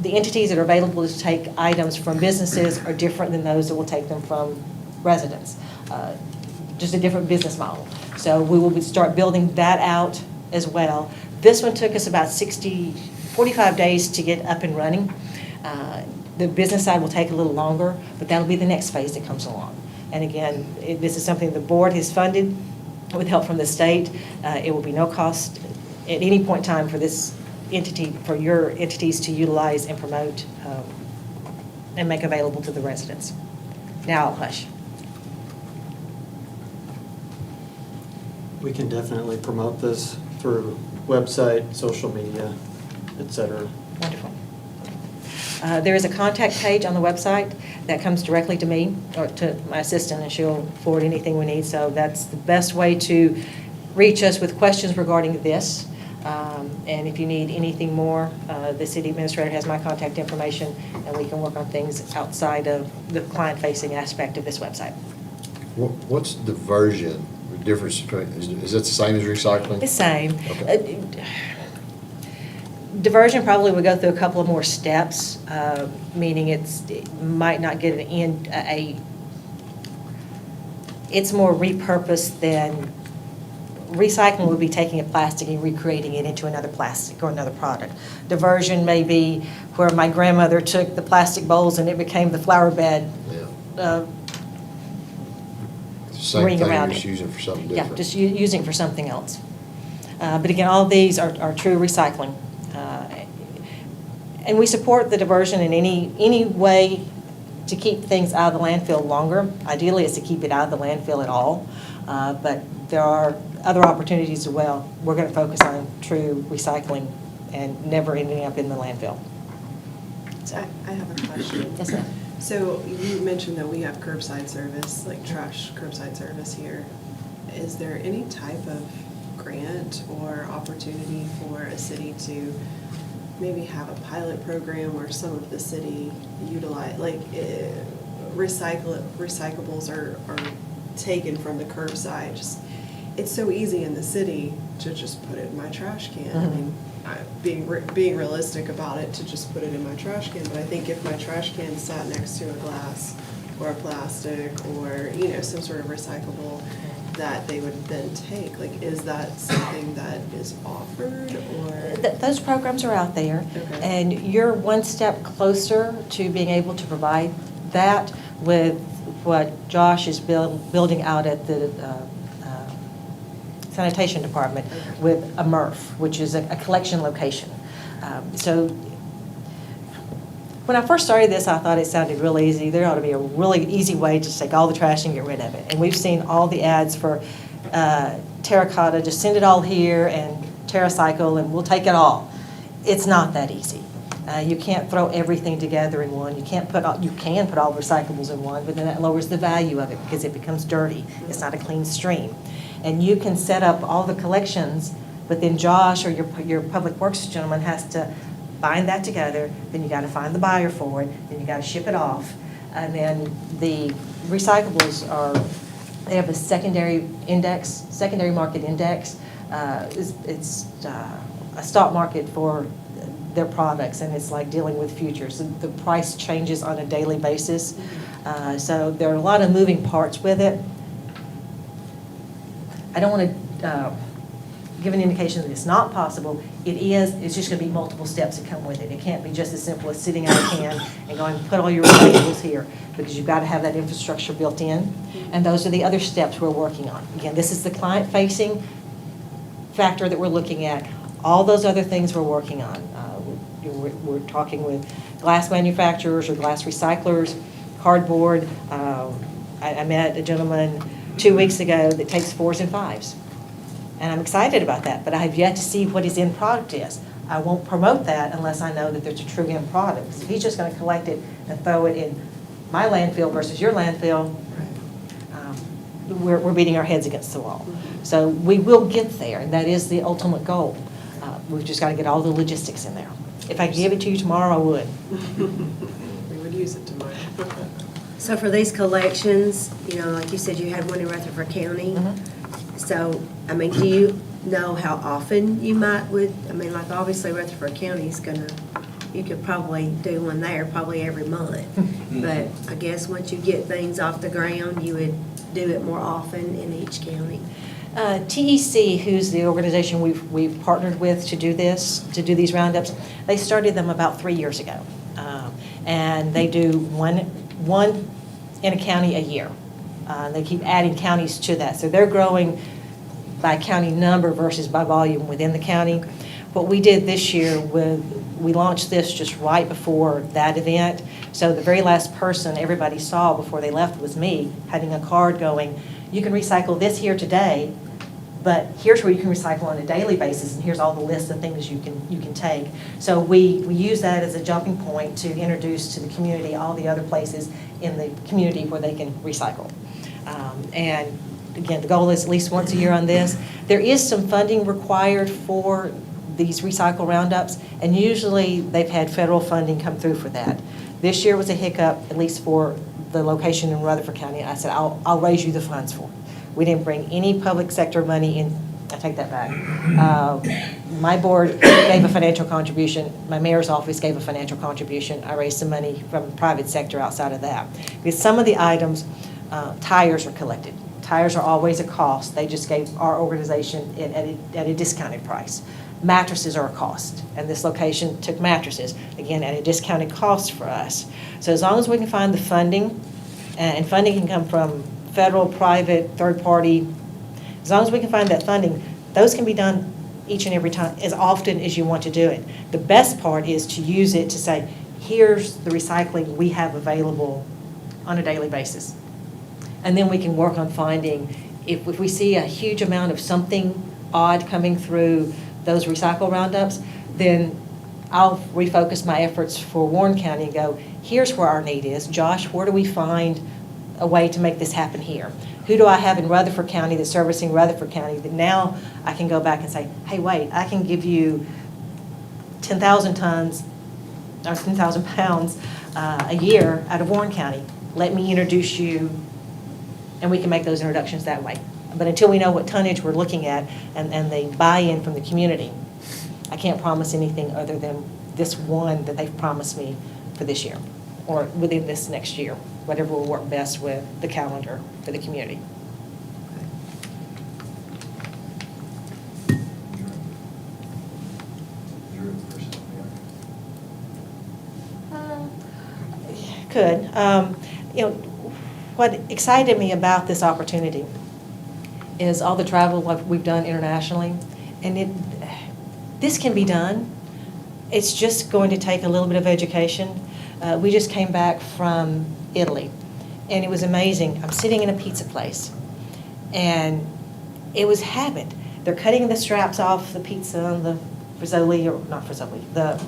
entities that are available to take items from businesses are different than those that will take them from residents. Just a different business model. So we will start building that out as well. This one took us about 45 days to get up and running. The business side will take a little longer, but that'll be the next phase that comes along. And again, this is something the board has funded with help from the state. It will be no cost at any point in time for this entity, for your entities to utilize and promote and make available to the residents. Now I'll hush. We can definitely promote this through website, social media, etc. Wonderful. There is a contact page on the website that comes directly to me or to my assistant, and she'll forward anything we need. So that's the best way to reach us with questions regarding this. And if you need anything more, the city administrator has my contact information, and we can work on things outside of the client-facing aspect of this website. What's the version, the difference between, is it the same as recycling? The same. Okay. Diversion probably would go through a couple of more steps, meaning it might not get it's more repurposed than, recycling would be taking a plastic and recreating it into another plastic or another product. Diversion may be where my grandmother took the plastic bowls and it became the flower bed Same ring thing, around just it. using for something Yeah, different. just using for something else. But again, all of these are true recycling. And we support the diversion in any way to keep things out of the landfill longer. Ideally, is to keep it out of the landfill at all. But there are other opportunities as well. We're going to focus on true recycling and never ending up in the landfill. I have a question. Yes, ma'am. So you mentioned that we have curbside service, like trash curbside service here. Is there any type of grant or opportunity for a city to maybe have a pilot program where some of the city utilize, like recyclables are taken from the curbside? Just, it's so easy in the city to just put it in my trash can. I mean, being realistic about it, to just put it in my trash can. But I think if my trash can sat next to a glass or a plastic or, you know, some sort of recyclable that they would then take, like, is that something that is offered, or? Those programs are out there. Okay. And you're one step closer to being able to provide that with what Josh is building out at the sanitation department with a MRF, which is a collection location. So when I first started this, I thought it sounded really easy. There ought to be a really easy way to take all the trash and get rid of it. And we've seen all the ads for terracotta, just send it all here, and TerraCycle, and we'll take it all. It's not that easy. You can't throw everything together in one. You can put all recyclables in one, but then that lowers the value of it because it becomes dirty. It's not a clean stream. And you can set up all the collections, but then Josh or your public works gentleman has to bind that together, then you got to find the buyer for it, then you got to ship it off. And then the recyclables they have a secondary market index. It's a stock market for their products, and it's like dealing with futures. The price changes on a daily basis. So there are a lot of moving parts with it. I don't want to give an indication that it's not possible. It is. It's just going to be multiple steps that come with it. It can't be just as simple as sitting out a can and going, put all your recyclables here, because you've got to have that infrastructure built in. And those are the other steps we're working on. Again, this is the client-facing factor that we're looking at. All those other things we're working on. We're talking with glass manufacturers or glass recyclers, cardboard. I met a gentleman 2 weeks ago that takes 4s and 5s. And I'm excited about that, but I have yet to see what his end product is. I won't promote that unless I know that there's a true end product. Because if he's just going to collect it and throw it in my landfill versus your landfill, we're beating our heads against the wall. So we will get there, and that is the ultimate goal. We've just got to get all the logistics in there. If I could give it to you tomorrow, I would. We would use it tomorrow. So for these collections, you know, like you said, you had one in Rutherford County. So, I mean, do you know how often you might like obviously Rutherford County's you could probably do one there probably every month. But I guess once you get things off the ground, you would do it more often in each county. TEC, who's the organization we've partnered with to do these roundups, they started them about 3 years ago. And they do one in a county a year. They keep adding counties to that. So they're growing by county number versus by volume within the county. What we did this year, we launched this just right before that event. So the very last person everybody saw before they left was me, having a card going, you can recycle this here today, but here's where you can recycle on a daily basis, and here's all the lists of things you can take. So we use that as a jumping point to introduce to the community all the other places in the community where they can recycle. And again, the goal is at least once a year on this. There is some funding required for these recycle roundups, and usually they've had federal funding come through for that. This year was a hiccup, at least for the location in Rutherford County. I said, I'll raise you the funds for it. We didn't bring any public sector money in I take that back. My board gave a financial contribution, my mayor's office gave a financial contribution. I raised some money from the private sector outside of that. Because some of the items, tires are collected. Tires are always a cost. They just gave our organization it at a discounted price. Mattresses are a cost, and this location took mattresses, again, at a discounted cost for us. So as long as we can find the funding, and funding can come from federal, private, third party, as long as we can find that funding, those can be done each and every time, as often as you want to do it. The best part is to use it to say, here's the recycling we have available on a daily basis. And then we can work on finding, if we see a huge amount of something odd coming through those recycle roundups, then I'll refocus my efforts for Warren County and go, here's where our need is. Josh, where do we find a way to make this happen here? Who do I have in Rutherford County that's servicing Rutherford County that now I can go back and say, hey, wait, I can give you 10,000 tons or 10,000 pounds a year out of Warren County. Let me introduce you, and we can make those introductions that way. But until we know what tonnage we're looking at and the buy-in from the community, I can't promise anything other than this one that they've promised me for this year or within this next year, whatever will work best with the calendar for the community. Could. You know, what excited me about this opportunity is all the travel like we've done internationally, and this can be done. It's just going to take a little bit of education. We just came back from Italy, and it was amazing. I'm sitting in a pizza place, and it was habit. They're cutting the straps off the pizza and the frizzoli, or not frizzoli, the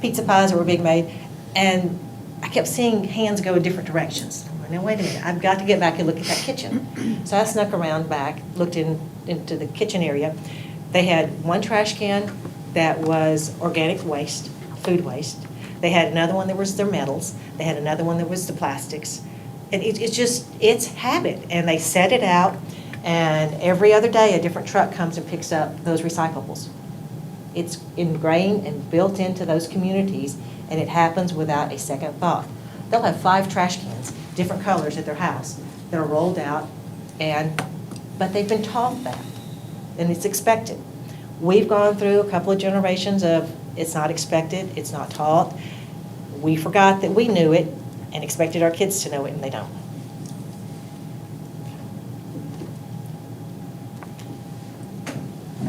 pizza pies that were being made, and I kept seeing hands go in different directions. I'm like, now wait a minute, I've got to get back and look at that kitchen. So I snuck around back, looked into the kitchen area. They had one trash can that was organic waste, food waste. They had another one that was their metals. They had another one that was the plastics. And it's habit. And they set it out, and every other day a different truck comes and picks up those recyclables. It's ingrained and built into those communities, and it happens without a second thought. They'll have 5 trash cans, different colors at their house, that are rolled out, but they've been taught that, and it's expected. We've gone through a couple of generations of it's not expected, it's not taught. We forgot that we knew it and expected our kids to know it, and they don't.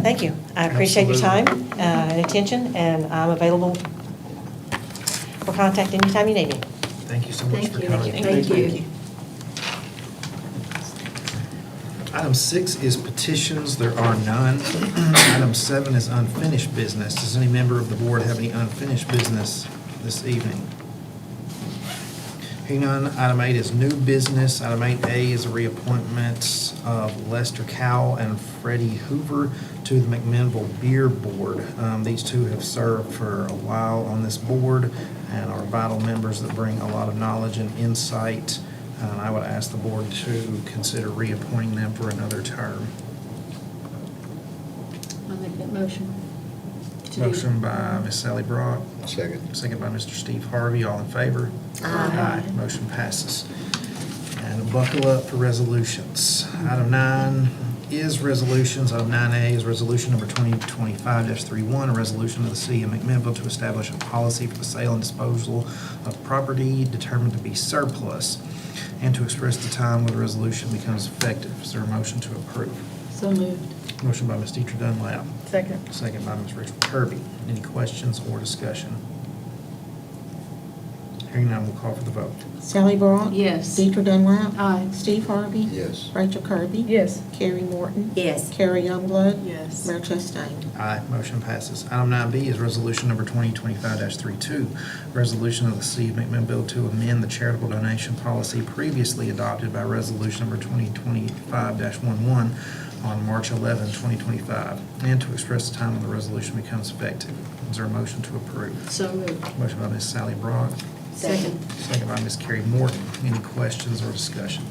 Thank you. I appreciate your time and attention, and I'm available for contact anytime you need me. Thank you so much for coming. Thank you. Item 6 is petitions. There are none. Item 7 is unfinished business. Does any member of the board have any unfinished business this evening? Hearing none, item 8 is new business. Item 8A is a reappointment of Lester Cowell and Freddie Hoover to the McMinnville Beer Board. These two have served for a while on this board and are vital members that bring a lot of knowledge and insight. And I would ask the board to consider reappointing them for another term. I'll make that motion. Motion by Ms. Sally Brock. Second. Second by Mr. Steve Harvey. All in favor? Aye. Motion passes. And buckle up for resolutions. Item 9 is resolutions. Item 9A is resolution number 2025-31, a resolution of the City of McMinnville to establish a policy for the sale and disposal of property determined to be surplus, and to express the time when the resolution becomes effective. Is there a motion to approve? So moved. Motion by Ms. Deidre Dunlap. Second. Second by Ms. Rachel Kirby. Any questions or discussion? Hearing none, we'll call for the vote. Sally Brock? Yes. Deidre Dunlap? Aye. Steve Harvey? Yes. Rachel Kirby? Yes. Carrie Morton? Yes. Carrie Youngblood? Yes. Mayor Chastain? Aye, motion passes. Item 9B is resolution number 2025-32, resolution of the City of McMinnville to amend the charitable donation policy previously adopted by resolution number 2025-11 on March 11, 2025, and to express the time when the resolution becomes effective. Is there a motion to approve? So moved. Motion by Ms. Sally Brock, Second. second by Ms. Carrie Morton. Any questions or discussion?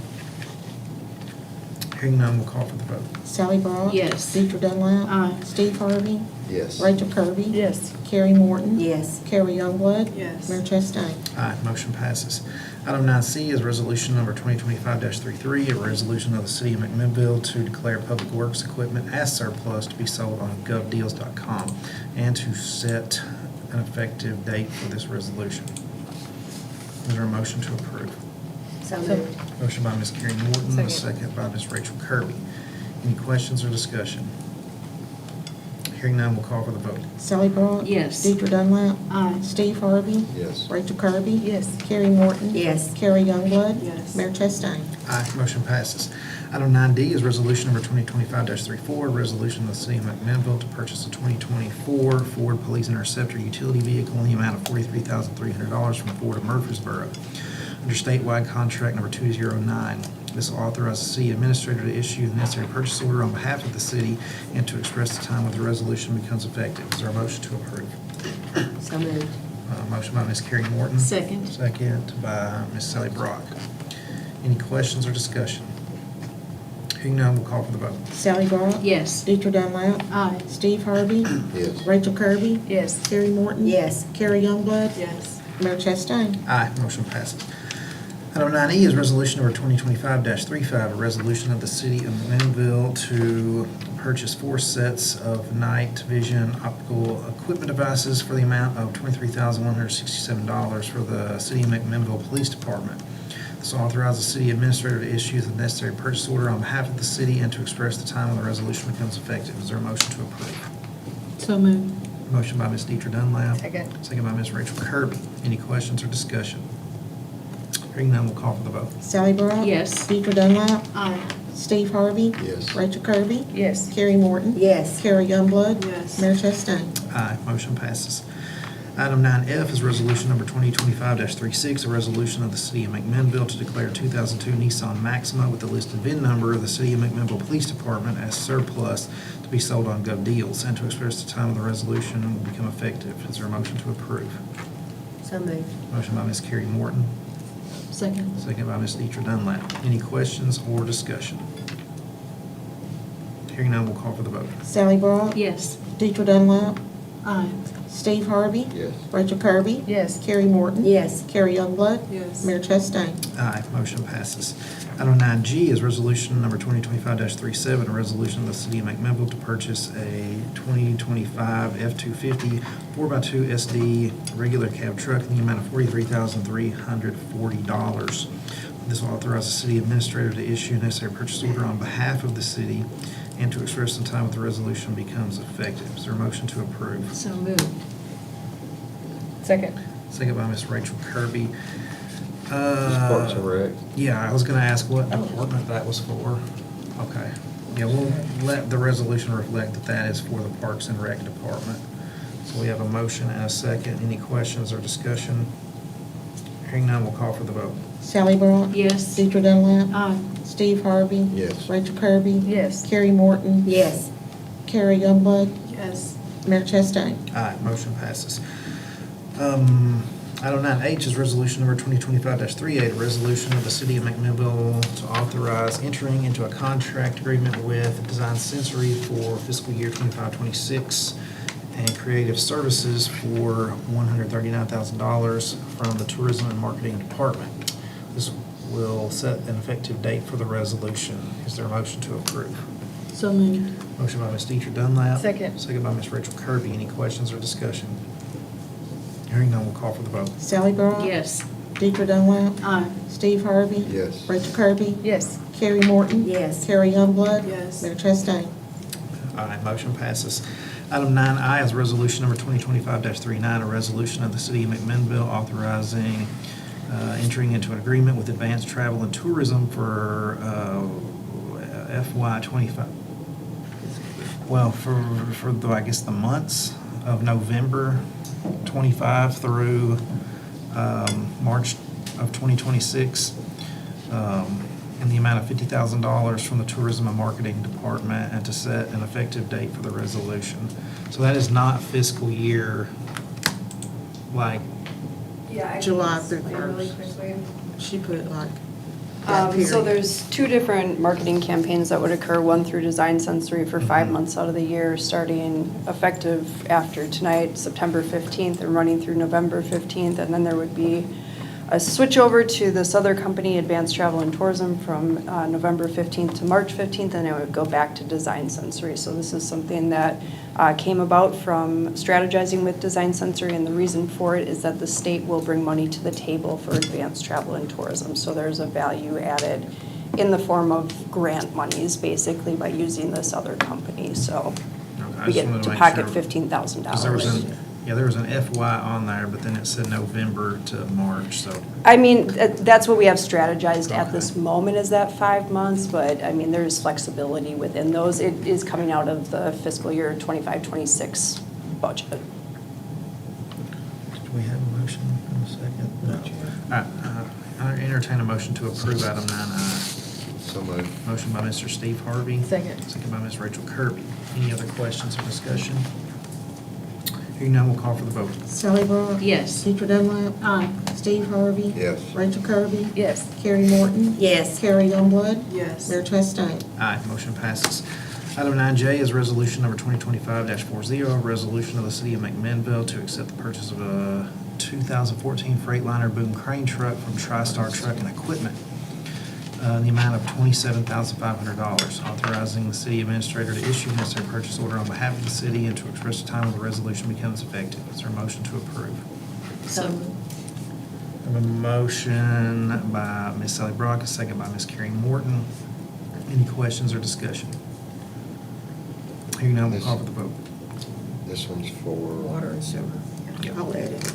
Hearing none, we'll call for the vote. Sally Brock? Yes. Deidre Dunlap? Aye. Steve Harvey? Yes. Rachel Kirby? Yes. Carrie Morton? Yes. Carrie Youngblood? Yes. Mayor Chastain? Aye, motion passes. Item 9C is resolution number 2025-33, a resolution of the City of McMinnville to declare public works equipment as surplus to be sold on govdeals.com and to set an effective date for this resolution. Is there a motion to approve? So moved. Motion by Ms. Carrie Morton, a Second. second by Ms. Rachel Kirby. Any questions or discussion? Hearing none, we'll call for the vote. Sally Brock? Yes. Deidre Dunlap? Aye. Steve Harvey? Yes. Rachel Kirby? Yes. Carrie Morton? Yes. Carrie Youngblood? Yes. Mayor Chastain? Aye, motion passes. Item 9D is resolution number 2025-34, a resolution of the City of McMinnville to purchase a 2024 Ford Police Interceptor utility vehicle in the amount of $43,300 from Ford of Murfreesboro under statewide contract number 209. This will authorize the city administrator to issue the necessary purchase order on behalf of the city and to express the time when the resolution becomes effective. Is there a motion to approve? So moved. Motion by Ms. Carrie Morton. Second. Second by Ms. Sally Brock. Any questions or discussion? Hearing none, we'll call for the vote. Sally Brock? Yes. Deidre Dunlap? Aye. Steve Harvey? Yes. Rachel Kirby? Yes. Carrie Morton? Yes. Carrie Youngblood? Yes. Mayor Chastain? Aye, motion passes. Item 9E is resolution number 2025-35, a resolution of the City of McMinnville to purchase 4 sets of night vision optical equipment devices for the amount of $23,167 for the City of McMinnville Police Department. This will authorize the city administrator to issue the necessary purchase order on behalf of the city and to express the time when the resolution becomes effective. Is there a motion to approve? So moved. Motion by Ms. Deidre Dunlap. Second. Second by Ms. Rachel Kirby. Any questions or discussion? Hearing none, we'll call for the vote. Sally Brock? Yes. Deidre Dunlap? Aye. Steve Harvey? Yes. Rachel Kirby? Yes. Carrie Morton? Yes. Carrie Youngblood? Yes. Mayor Chastain? Aye, motion passes. Item 9F is resolution number 2025-36, a resolution of the City of McMinnville to declare 2002 Nissan Maxima with the listed VIN number of the City of McMinnville Police Department as surplus to be sold on GovDeals and to express the time of the resolution will become effective. Is there a motion to approve? So moved. Motion by Ms. Carrie Morton, Second. second by Ms. Deidre Dunlap. Any questions or discussion? Hearing none, we'll call for the vote. Sally Brock? Yes. Deidre Dunlap? Aye. Steve Harvey? Yes. Rachel Kirby? Yes. Carrie Morton? Yes. Carrie Youngblood? Yes. Mayor Chastain? Aye, motion passes. Item 9G is resolution number 2025-37, a resolution of the City of McMinnville to purchase a 2025 F-250 4x2 SD regular cab truck in the amount of $43,340. This will authorize the city administrator to issue a necessary purchase order on behalf of the city and to express the time that the resolution becomes effective. Is there a motion to approve? So moved. Second. Second by Ms. Rachel Kirby. Parks and Rec. Yeah, I was gonna ask what department that was for. Okay. Yeah, we'll let the resolution reflect that that is for the Parks and Rec Department. So we have a motion and a second. Any questions or discussion? Hearing none, we'll call for the vote. Sally Brock? Yes. Deidre Dunlap? Aye. Steve Harvey? Yes. Rachel Kirby? Yes. Carrie Morton? Yes. Carrie Youngblood? Yes. Mayor Chastain? Aye, motion passes. Item 9H is resolution number 2025-38, a resolution of the City of McMinnville to authorize entering into a contract agreement with Design Sensory for fiscal year 25-26 and Creative Services for $139,000 from the Tourism and Marketing Department. This will set an effective date for the resolution. Is there a motion to approve? So moved. Motion by Ms. Deidre Dunlap. Second. Second by Ms. Rachel Kirby. Any questions or discussion? Hearing none, we'll call for the vote. Sally Brock? Yes. Deidre Dunlap? Aye. Steve Harvey? Yes. Rachel Kirby? Yes. Carrie Morton? Yes. Carrie Youngblood? Yes. Mayor Chastain? Aye, motion passes. Item 9I is resolution number 2025-39, a resolution of the City of McMinnville authorizing entering into an agreement with Advanced Travel and Tourism for FY 25. Well, for the, I guess, the months of November 25 through March of 2026, in the amount of $50,000 from the Tourism and Marketing Department, and to set an effective date for the resolution. So that is not fiscal year, like, July through first. She put like that period? So there's two different marketing campaigns that would occur, one through Design Sensory for 5 months out of the year, starting effective after tonight, September 15th, and running through November 15th. And then there would be a switch over to this other company, Advanced Travel and Tourism, from November 15th to March 15th, and it would go back to Design Sensory. So this is something that came about from strategizing with Design Sensory, and the reason for it is that the state will bring money to the table for Advanced Travel and Tourism. So there's a value added in the form of grant monies, basically, by using this other company. So I we just wanted get to make pocket sure- $15,000. 'Cause there was an FY on there, but then it said November to March, so. I mean, that's what we have strategized at this moment, is that 5 months, but I mean, there's flexibility within those. It is coming out of the fiscal year 25-26 budget. Do we have a motion in a second? No. All right, I entertain a motion to approve item 9I. So moved. Motion by Mr. Steve Harvey. Second. Second by Ms. Rachel Kirby. Any other questions or discussion? Hearing none, we'll call for the vote. Sally Brown? Yes. Deidre Dunlap? Aye. Steve Harvey? Yes. Rachel Kirby? Yes. Carrie Morton? Yes. Carrie Youngblood? Yes. Mayor Chastain? Aye, motion passes. Item 9J is resolution number 2025-40, a resolution of the city of McMinnville to accept the purchase of a 2014 Freightliner boom crane truck from TriStar Truck and Equipment in the amount of $27,500, authorizing the city administrator to issue necessary purchase order on behalf of the city and to express the time when the resolution becomes effective. Is there a motion to approve? So, I have a motion by Ms. Sally Brock, a second by Ms. Carrie Morton. Any questions or discussion? Hearing none, we'll call for the vote. This one's for. Water and sewer. Yep. I'll add it.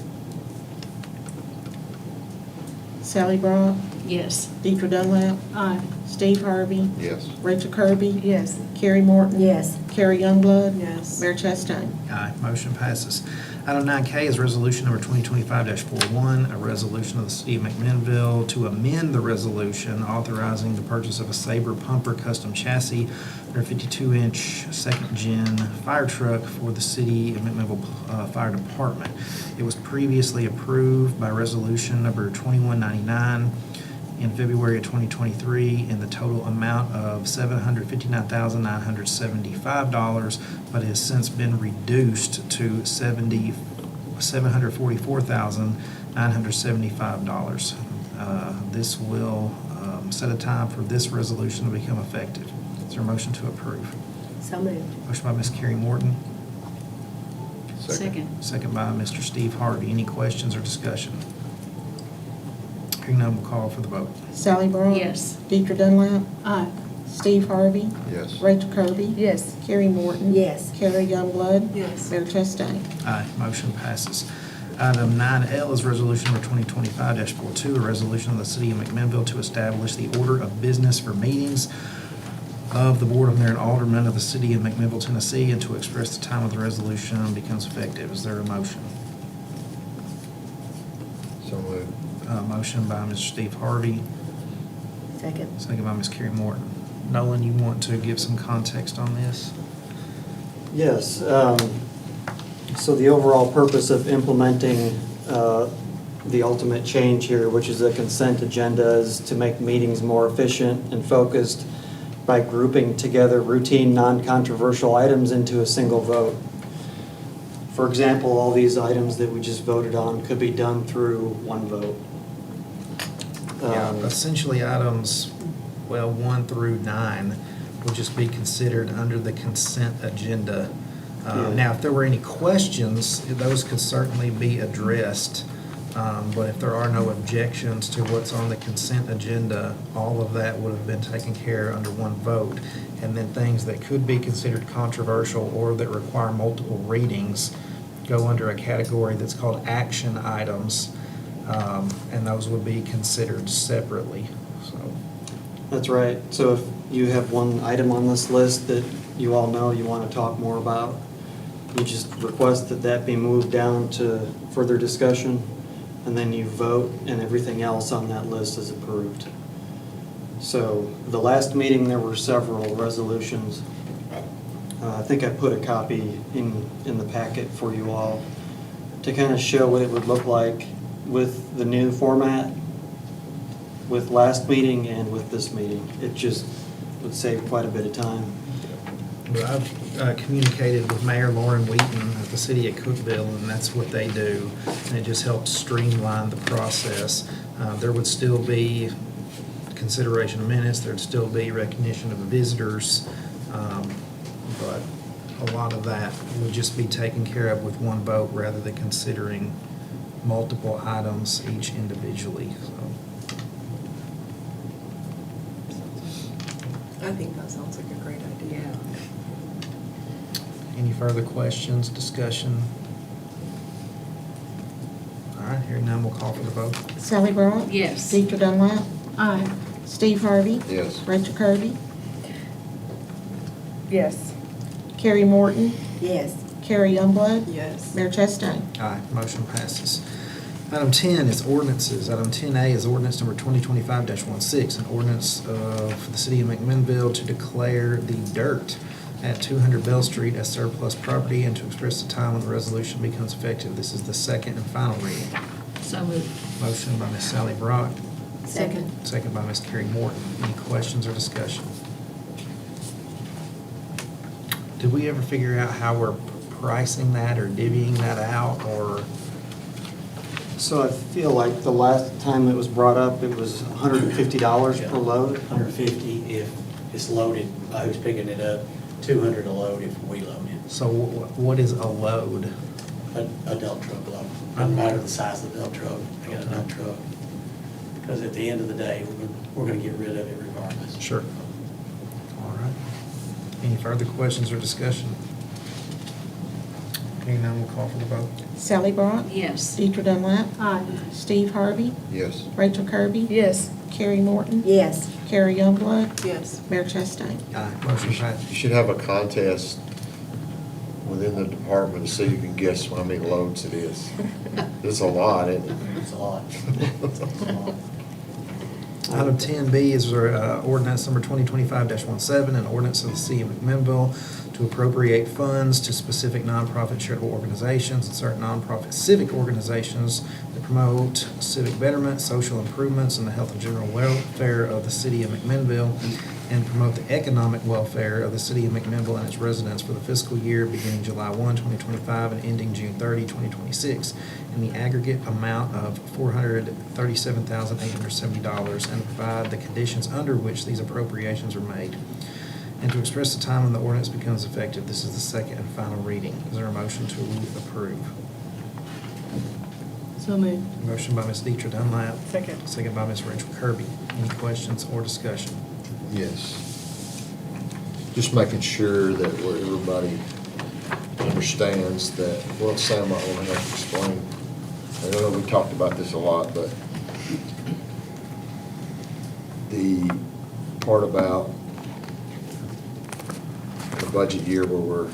Sally Brown? yes. Deidre Dunlap? Aye. Steve Harvey? Yes. Rachel Kirby? Yes. Carrie Morton? Yes. Carrie Youngblood? Yes. Mayor Chastain? Aye, motion passes. Item 9K is resolution number 2025-41, a resolution of the city of McMinnville to amend the resolution authorizing the purchase of a Sabre pumper custom chassis, their 52-inch second-gen fire truck for the city of McMinnville Fire Department. It was previously approved by resolution number 2199 in February of 2023 in the total amount of $759,975, but has since been reduced to $744,975. This will set a time for this resolution to become effective. Is there a motion to approve? So moved. Motion by Ms. Carrie Morton, Second. second by Mr. Steve Harvey. Any questions or discussion? Hearing none, we'll call for the vote. Sally Brown? Yes. Deidre Dunlap? Aye. Steve Harvey? Yes. Rachel Kirby? Yes. Carrie Morton? Yes. Carrie Youngblood? Yes. Mayor Chastain? Aye, motion passes. Item 9L is resolution number 2025-42, a resolution of the city of McMinnville to establish the order of business for meetings of the Board of Mayor and Aldermen of the city of McMinnville, Tennessee, and to express the time of the resolution becomes effective. Is there a motion? So moved. Motion by Mr. Steve Harvey, Second. second by Ms. Carrie Morton. Nolan, you want to give some context on this? Yes, so the overall purpose of implementing the ultimate change here, which is a consent agenda, is to make meetings more efficient and focused by grouping together routine, non-controversial items into a single vote. For example, all these items that we just voted on could be done through one vote. Essentially, items, 1 through 9 will just be considered under the consent agenda. Yeah. Now, if there were any questions, those could certainly be addressed. But if there are no objections to what's on the consent agenda, all of that would have been taken care under one vote. And then things that could be considered controversial or that require multiple readings go under a category that's called action items. And those would be considered separately, so. That's right. So if you have one item on this list that you all know you want to talk more about, you just request that that be moved down to further discussion, and then you vote, and everything else on that list is approved. So the last meeting, there were several resolutions. I think I put a copy in the packet for you all to kind of show what it would look like with the new format. with last meeting and with this meeting. It just would save quite a bit of time. But I've communicated with Mayor Lauren Wheaton at the city of Cookville, and that's what they do. And it just helps streamline the process. There would still be consideration of minutes, there'd still be recognition of the visitors, but a lot of that would just be taken care of with one vote rather than considering multiple items each individually, so. I think that sounds like a great idea. Any further questions, discussion? All right, hearing none, we'll call for the vote. Sally Brown? Yes. Deidre Dunlap? Aye. Steve Harvey? Yes. Rachel Kirby? Yes. Carrie Morton? Yes. Carrie Youngblood? Yes. Mayor Chastain? Aye, motion passes. Item 10 is ordinances. Item 10A is ordinance number 2025-16, an ordinance of the city of McMinnville to declare the dirt at 200 Bell Street as surplus property and to express the time when the resolution becomes effective. This is the second and final reading. So moved. Motion by Ms. Sally Brock, Second. second by Ms. Carrie Morton. Any questions or discussion? Did we ever figure out how we're pricing that or divvying that out, or? So I feel like the last time it was brought up, it was $150 per load. 150 if it's loaded, by who's picking it up, 200 a load if we load it. So what is a load? A dump truck load. Doesn't matter the size of the dump truck, I got a dump truck. Because at the end of the day, we're gonna get rid of it regardless. Sure. All right. Any further questions or discussion? Hearing none, we'll call for the vote. Sally Brown? Yes. Deidre Dunlap? Aye. Steve Harvey? Yes. Rachel Kirby? Yes. Carrie Morton? Yes. Carrie Youngblood? Yes. Mayor Chastain? Aye, motion passed. You should have a contest within the department to see who can guess how many loads it is. It's a lot, isn't it? It's a lot. Item 10B is ordinance number 2025-17, an ordinance of the city of McMinnville to appropriate funds to specific nonprofit charitable organizations and certain nonprofit civic organizations that promote civic betterment, social improvements, and the health and general welfare of the city of McMinnville, and promote the economic welfare of the city of McMinnville and its residents for the fiscal year beginning July 1, 2025, and ending June 30, 2026, in the aggregate amount of $437,870, and provide the conditions under which these appropriations are made, and to express the time when the ordinance becomes effective. This is the second and final reading. Is there a motion to approve? So moved. Motion by Ms. Deidre Dunlap. Second. Second by Ms. Rachel Kirby. Any questions or discussion? Yes. Just making sure that everybody understands that, well, Sam might want to have to explain. I know we talked about this a lot, but the part about the budget year where we're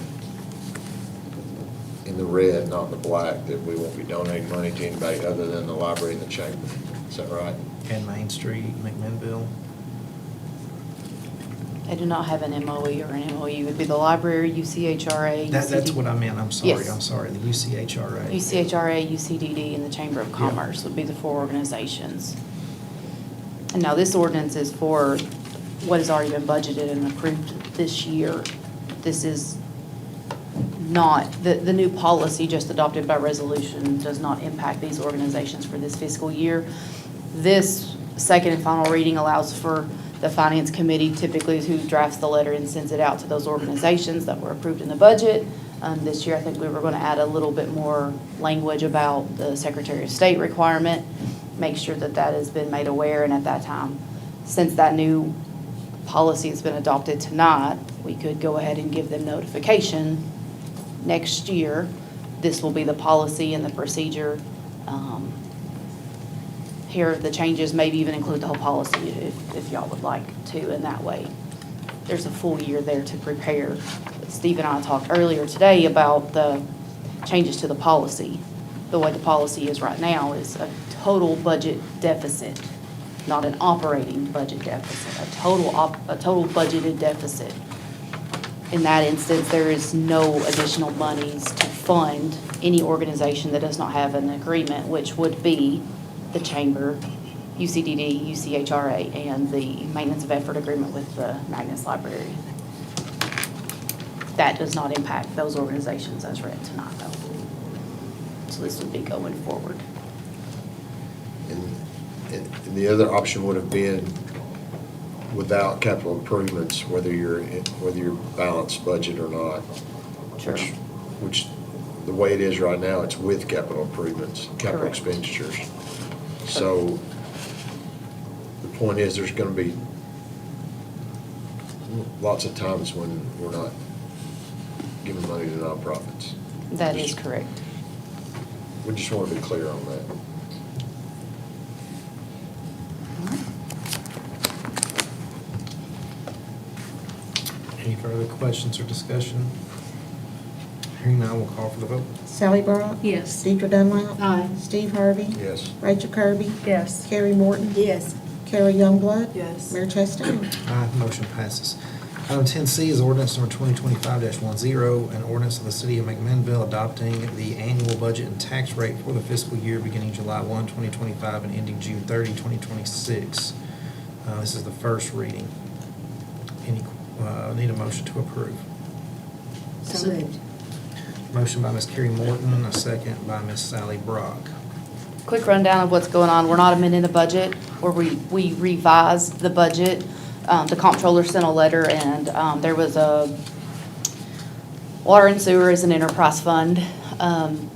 in the red, not in the black, that we won't be donating money to anybody other than the library and the chamber. Is that right? And Main Street, McMinnville. I do not have an MOE or an MOU. It would be the library, UCHRA, That's what I meant. I'm sorry. Yes. I'm sorry. The UCHRA. UCHRA, UCDD, and the Chamber of Commerce would be the four organizations. And now this ordinance is for what has already been budgeted and approved this year. This is not, the new policy just adopted by resolution does not impact these organizations for this fiscal year. This second and final reading allows for the Finance Committee, typically is who drafts the letter and sends it out to those organizations that were approved in the budget. This year, I think we were going to add a little bit more language about the Secretary of State requirement, make sure that that has been made aware, and at that time, since that new policy has been adopted tonight, we could go ahead and give them notification next year. This will be the policy and the procedure. Here, the changes maybe even include the whole policy if y'all would like to, in that way. There's a full year there to prepare. Steve and I talked earlier today about the changes to the policy. The way the policy is right now is a total budget deficit, not an operating budget deficit, a total budgeted deficit. In that instance, there is no additional monies to fund any organization that does not have an agreement, which would be the chamber UCDD, UCHRA, and the maintenance of effort agreement with the Magnus Library. That does not impact those organizations as read tonight, though. So this would be going forward. And the other option would have been without capital improvements, whether you're balanced budget or not. Sure. Which, the way it is right now, it's with capital improvements, capital Correct. expenditures. So the point is, there's gonna be lots of times when we're not giving money to nonprofits. That is correct. We just want to be clear on that. Any further questions or discussion? Hearing none, we'll call for the vote. Sally Brock? Yes. Deidre Dunlap? Aye. Steve Harvey? Yes. Rachel Kirby? Yes. Carrie Morton? Yes. Carrie Youngblood? Yes. Mayor Chastain? Aye, motion passes. Item 10C is ordinance number 2025-10, an ordinance of the City of McMinnville adopting the annual budget and tax rate for the fiscal year beginning July 1, 2025 and ending June 30, 2026. This is the first reading. Need a motion to approve. So moved. Motion by Ms. Carrie Morton, a second by Ms. Sally Brock. Quick rundown of what's going on. We're not amending the budget, or we revised the budget. The comptroller sent a letter, and there was a water and sewer is an enterprise fund.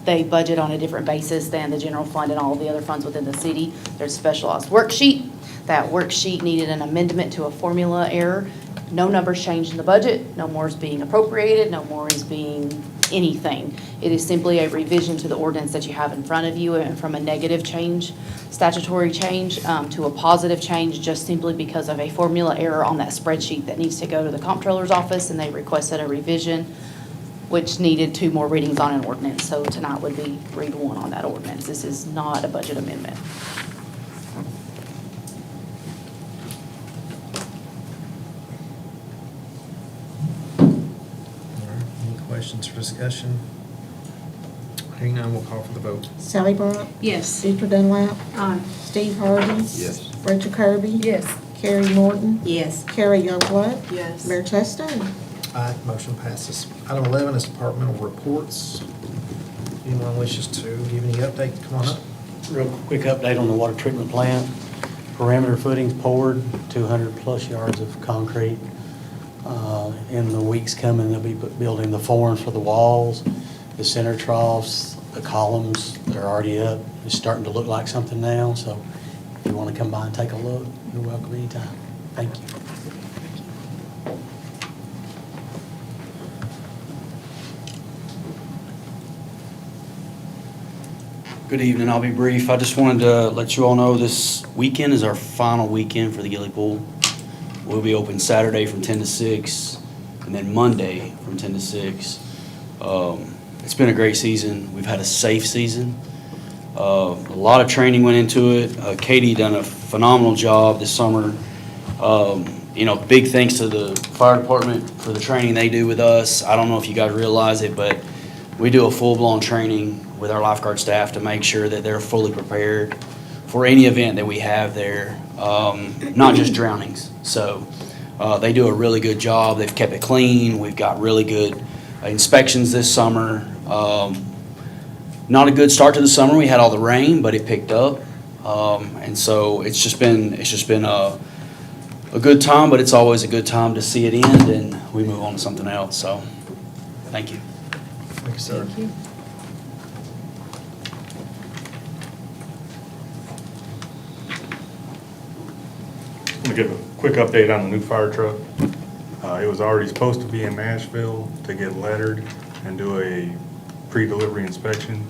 They budget on a different basis than the general fund and all of the other funds within the city. There's a specialized worksheet. That worksheet needed an amendment to a formula error. No numbers changed in the budget. No more is being appropriated. No more is being anything. It is simply a revision to the ordinance that you have in front of you, and from a negative change, statutory change, to a positive change, just simply because of a formula error on that spreadsheet that needs to go to the comptroller's office, and they requested a revision, which needed 2 more readings on an ordinance. So tonight would be read 1 on that ordinance. This is not a budget amendment. Any questions or discussion? Hearing none, we'll call for the vote. Sally Brock? Yes. Deidre Dunlap? Aye. Steve Harvey? Yes. Rachel Kirby? Yes. Carrie Morton? Yes. Carrie Youngblood? Yes. Mayor Chastain? Aye, motion passes. Item 11 is departmental reports. If anyone wishes to give any update, come on up. Real quick update on the water treatment plant. Perimeter footings poured, 200-plus yards of concrete. In the weeks coming, they'll be building the forms for the walls, the center troughs, the columns. They're already up. It's starting to look like something now, so if you want to come by and take a look, you're welcome anytime. Thank you. Good evening, I'll be brief. I just wanted to let you all know this weekend is our final weekend for the Gilly Pool. We'll be open Saturday from 10 to 6, and then Monday from 10 to 6. It's been a great season. We've had a safe season. A lot of training went into it. Katie done a phenomenal job this summer. Big thanks to the fire department for the training they do with us. I don't know if you guys realize it, but we do a full-blown training with our lifeguard staff to make sure that they're fully prepared for any event that we have there, not just drownings. So they do a really good job. They've kept it clean. We've got really good inspections this summer. Not a good start to the summer. We had all the rain, but it picked up. And so it's just been a good time, but it's always a good time to see it end and we move on to something else. So thank you. Thank you, sir. Thank you. I'm gonna give a quick update on the new fire truck. It was already supposed to be in Nashville to get lettered and do a pre-delivery inspection.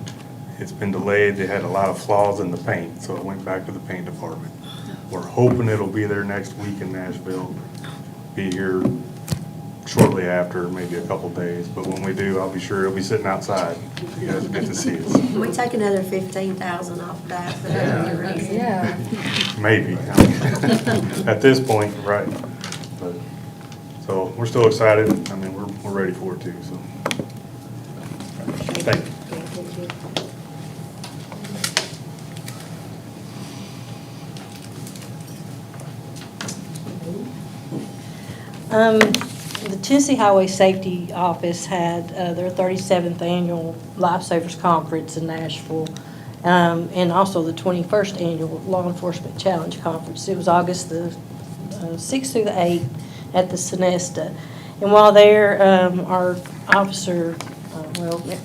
It's been delayed. They had a lot of flaws in the paint, so it went back to the paint department. We're hoping it'll be there next week in Nashville. Be here shortly after, maybe a couple days, but when we do, I'll be sure it'll be sitting outside. You guys will get to see it. Can we take another 15,000 off that for that reason? Yeah. Maybe. At this point, right. But, so we're still excited. I mean, we're ready for it too, so. Thank you. The Tennessee Highway Safety Office had their 37th Annual Lifesavers Conference in Nashville, and also the 21st Annual Law Enforcement Challenge Conference. It was August the 6th through the 8th at the Sonesta. And while there, our officer,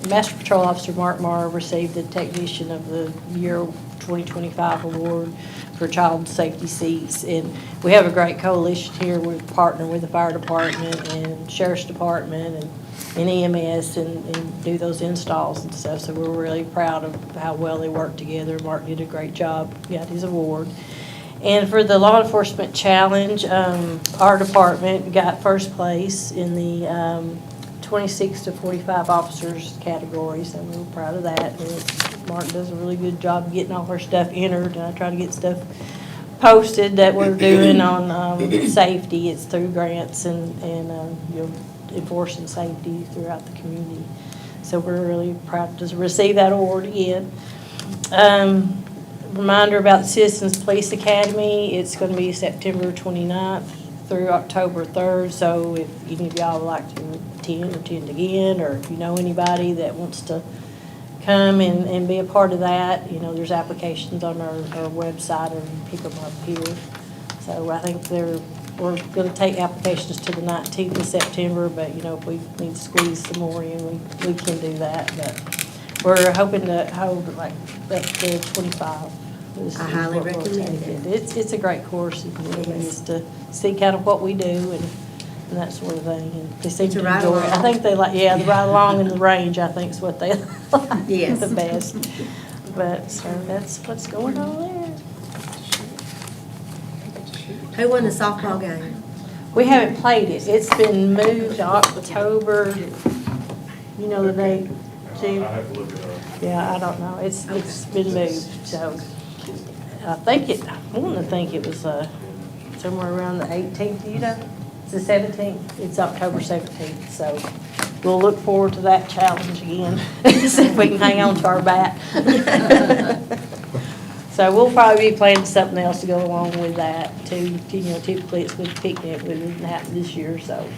Master Patrol Officer Mark Marr received the Technician of the Year 2025 Award for child safety seats. And we have a great coalition here. We're partnering with the fire department and sheriff's department and EMS and do those installs and stuff. So we're really proud of how well they work together. Mark did a great job, got his award. And for the Law Enforcement Challenge, our department got first place in the 26 to 45 officers category, so we were proud of that. And Mark does a really good job getting all our stuff entered, and I try to get stuff posted that we're doing on safety. It's through grants and enforcing safety throughout the community. So we're really proud to receive that award again. Reminder about the Citizens Police Academy. It's going to be September 29th through October 3rd. So if any of y'all would like to attend again, or if you know anybody that wants to come and be a part of that, there's applications on our website, or you can pick them up here. So I think we're going to take applications to the 19th of September, but if we need to squeeze some more in, we can do that. But we're hoping to hold like up to 25. I highly recommend it. It's a great course. It really is to see kind of what we do and that sort of thing. And they seem to ride enjoy it. I along. think they like, the ride along in the range, I think is what they like Yes. the best. But so that's what's going on there. Who won the softball game? We haven't played it. It's been moved to October. You know the date, Chief? I have to look it up. Yeah, I don't know. It's been moved, so I want to think it was somewhere around the 18th, It's the 17th. It's October 17th, so we'll look forward to that challenge again. See if we can hang on to our bat. So we'll probably be planning something else to go along with that too. Typically it's with picnic, but it didn't happen this year, so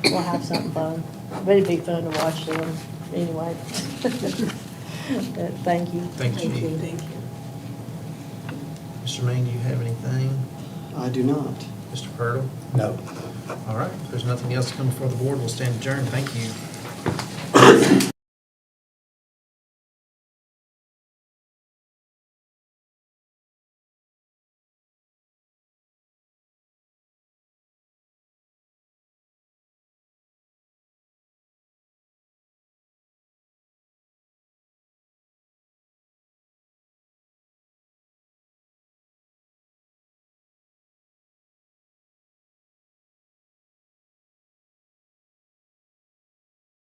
we'll have something fun. But it'd be fun to watch them anyway. Thank you. Thank you. Thank you. Mr. Main, do you have anything? I do not. Mr. Purtle? No. All right, if there's nothing else to come before the board, we'll stand adjourned. Thank you.